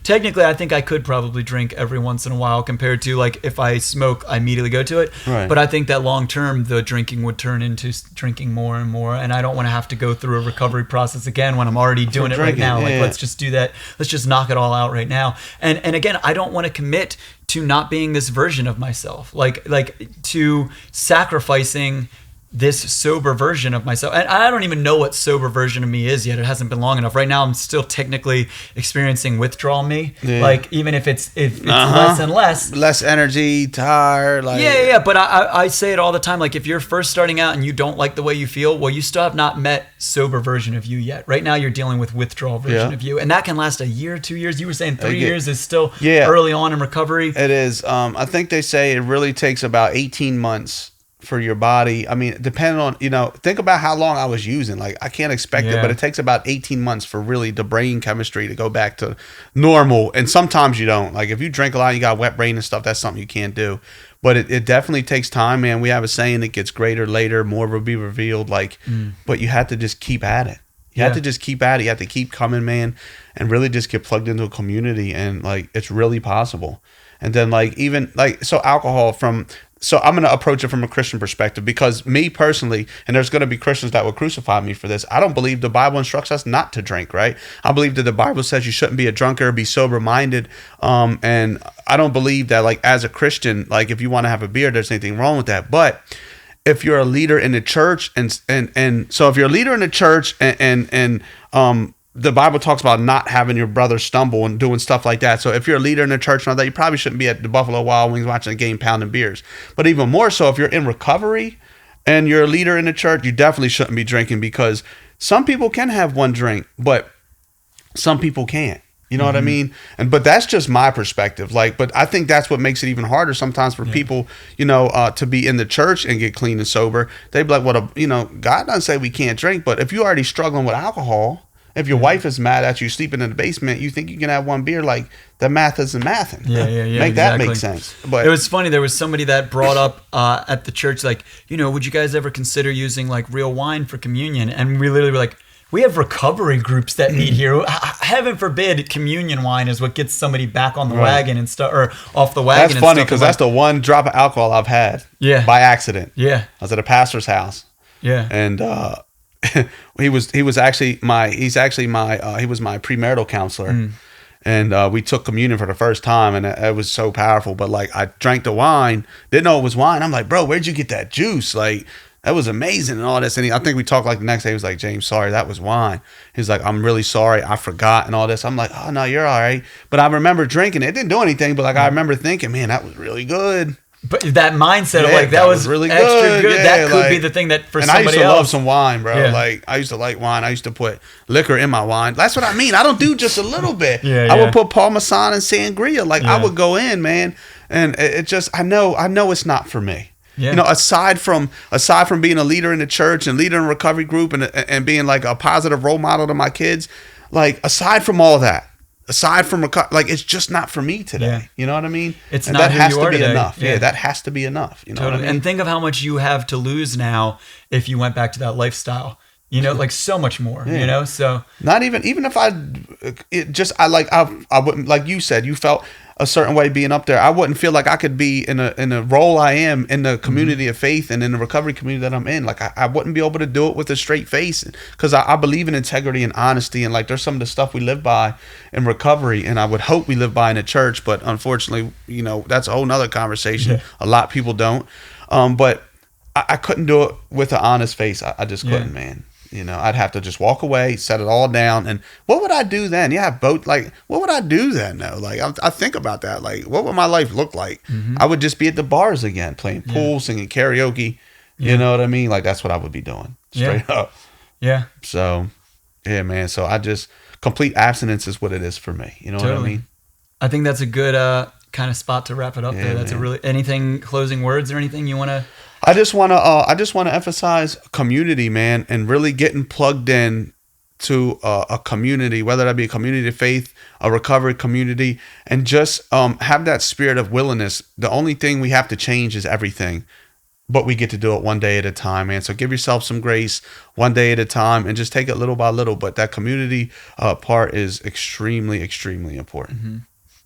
technically, I think I could probably drink every once in a while compared to like if I smoke, I immediately go to it. Right. But I think that long term, the drinking would turn into drinking more and more, and I don't want to have to go through a recovery process again when I'm already doing it right now. Like, let's just do that. Let's just knock it all out right now. And again, I don't want to commit to not being this version of myself, like to sacrificing this sober version of myself. And I don't even know what sober version of me is yet. It hasn't been long enough. Right now, I'm still technically experiencing withdrawal me. Yeah. Like, even if it's less and less energy, tired. Like, yeah. But I say it all the time. Like, if you're first starting out and you don't like the way you feel, well, you still have not met sober version of you yet. Right now, you're dealing with withdrawal version of you. And that can last a year, 2 years. You were saying 3 years is still early on in recovery. It is. I think they say it really takes about 18 months for your body. I mean, depending on, think about how long I was using. Like, I can't expect it, but it takes about 18 months for really the brain chemistry to go back to normal. And sometimes you don't. Like, if you drink a lot, you got wet brain and stuff, that's something you can't do. But it definitely takes time, man. We have a saying, it gets greater later, more will be revealed. Like, but you have to just keep at it. You have to just keep at it. You have to keep coming, man, and really just get plugged into a community. And like, it's really possible. And then like, even like, so alcohol so I'm going to approach it from a Christian perspective, because me personally, and there's going to be Christians that will crucify me for this, I don't believe the Bible instructs us not to drink, right? I believe that the Bible says you shouldn't be a drunkard, be sober-minded. And I don't believe that, like, as a Christian, like, if you want to have a beer, there's anything wrong with that. But if you're a leader in the church, and so if you're a leader in the church and the Bible talks about not having your brother stumble and doing stuff like that. So if you're a leader in the church and all that, you probably shouldn't be at the Buffalo Wild Wings watching a game, pounding beers. But even more so, if you're in recovery and you're a leader in the church, you definitely shouldn't be drinking, because some people can have one drink, but some people can't. You know what I mean? But that's just my perspective. Like, but I think that's what makes it even harder sometimes for people, to be in the church and get clean and sober. They'd be like, God doesn't say we can't drink, but if you're already struggling with alcohol, if your wife is mad at you sleeping in the basement, you think you can have one beer, like, the math isn't mathing. Yeah. That make sense. But it was funny. There was somebody that brought up at the church, like, would you guys ever consider using like real wine for communion? And we literally were like, we have recovery groups that meet here. Heaven forbid communion wine is what gets somebody back on the wagon and stuff, or off the wagon. That's funny, because that's the one drop of alcohol I've had by accident. Yeah. I was at a pastor's house. Yeah. And he was my premarital counselor, and we took communion for the first time, and it was so powerful. But like, I drank the wine, didn't know it was wine. I'm like, bro, where'd you get that juice? Like, that was amazing and all this. And I think we talked like the next day. He was like, James, sorry, that was wine. He's like, I'm really sorry, I forgot and all this. I'm like, oh no, you're all right. But I remember drinking it. It didn't do anything, but like, I remember thinking, man, that was really good. But that mindset of like, that was really extra good. Yeah, that could be the thing that for somebody else. And I used to love some wine, bro. Yeah. Like, I used to like wine. I used to put liquor in my wine. That's what I mean. I don't do just a little bit. I would put Parmesan and sangria. Like, I would go in, man. And it just, I know it's not for me. Yeah. You know, aside from being a leader in the church and leader in a recovery group and being like a positive role model to my kids, like, aside from all that, like, it's just not for me today. Yeah. You know what I mean? It's not who you are today. Enough. Yeah, that has to be enough. You know what I mean? And think of how much you have to lose now if you went back to that lifestyle. You know, like, so much more. Yeah. You know, so not even if I wouldn't, like you said, you felt a certain way being up there. I wouldn't feel like I could be in a role I am in the community of faith and in the recovery community that I'm in. Like, I wouldn't be able to do it with a straight face, because I believe in integrity and honesty, and like, there's some of the stuff we live by in recovery, and I would hope we live by in the church, but unfortunately, you know, that's a whole nother conversation. Yeah. A lot of people don't, but I couldn't do it with an honest face. I just couldn't, man. You know, I'd have to just walk away, set it all down. And what would I do then? Yeah, both. Like, what would I do then, though? Like, I think about that. Like, what would my life look like? Mm-hmm. I would just be at the bars again, playing pool, singing karaoke. Yeah. You know what I mean? Like, that's what I would be doing, straight up. Yeah. So, yeah, man. So complete abstinence is what it is for me. You know what I mean? I think that's a good kind of spot to wrap it up there. That's anything, closing words or anything you want to... I just want to emphasize community, man, and really getting plugged in to a community, whether that be a community of faith, a recovery community, and just have that spirit of willingness. The only thing we have to change is everything, but we get to do it one day at a time, man. So give yourself some grace, one day at a time, and just take it little by little. But that community part is extremely, extremely important. Mm-hmm.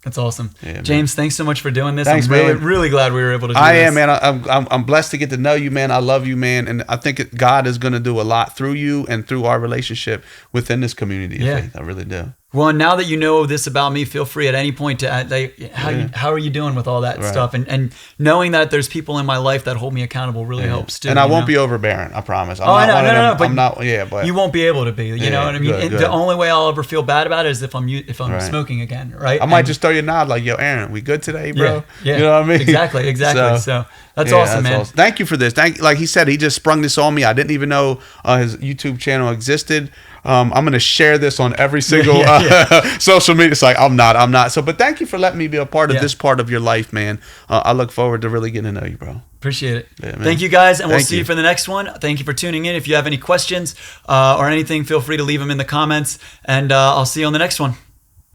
That's awesome. Yeah, James, thanks so much for doing this. Thanks, I'm really, really glad we were able to do this. I am, man. I'm blessed to get to know you, man. I love you, man. And I think God is going to do a lot through you and through our relationship within this community of faith. I really do. Well, now that you know this about me, feel free at any point to add, how are you doing with all that stuff? And knowing that there's people in my life that hold me accountable really helps too. And I won't be overbearing, I promise. No. But I'm not. Yeah, but you won't be able to be. You know what I mean? Good. The only way I'll ever feel bad about it is if I'm smoking again, right? I might just throw you a nod like, "Yo, Aaron, we good today, bro?" Yeah. You know what I mean? Exactly. So that's awesome, man. Awesome. Thank you for this. Like he said, he just sprung this on me. I didn't even know his YouTube channel existed. I'm going to share this on every single social media. It's like, I'm not. So, but thank you for letting me be a part of this part of your life, man. I look forward to really getting to know you, bro. Appreciate it. Yeah, thank you, guys, and we'll see you for the next one. Thank you for tuning in. If you have any questions or anything, feel free to leave them in the comments, and I'll see you on the next one.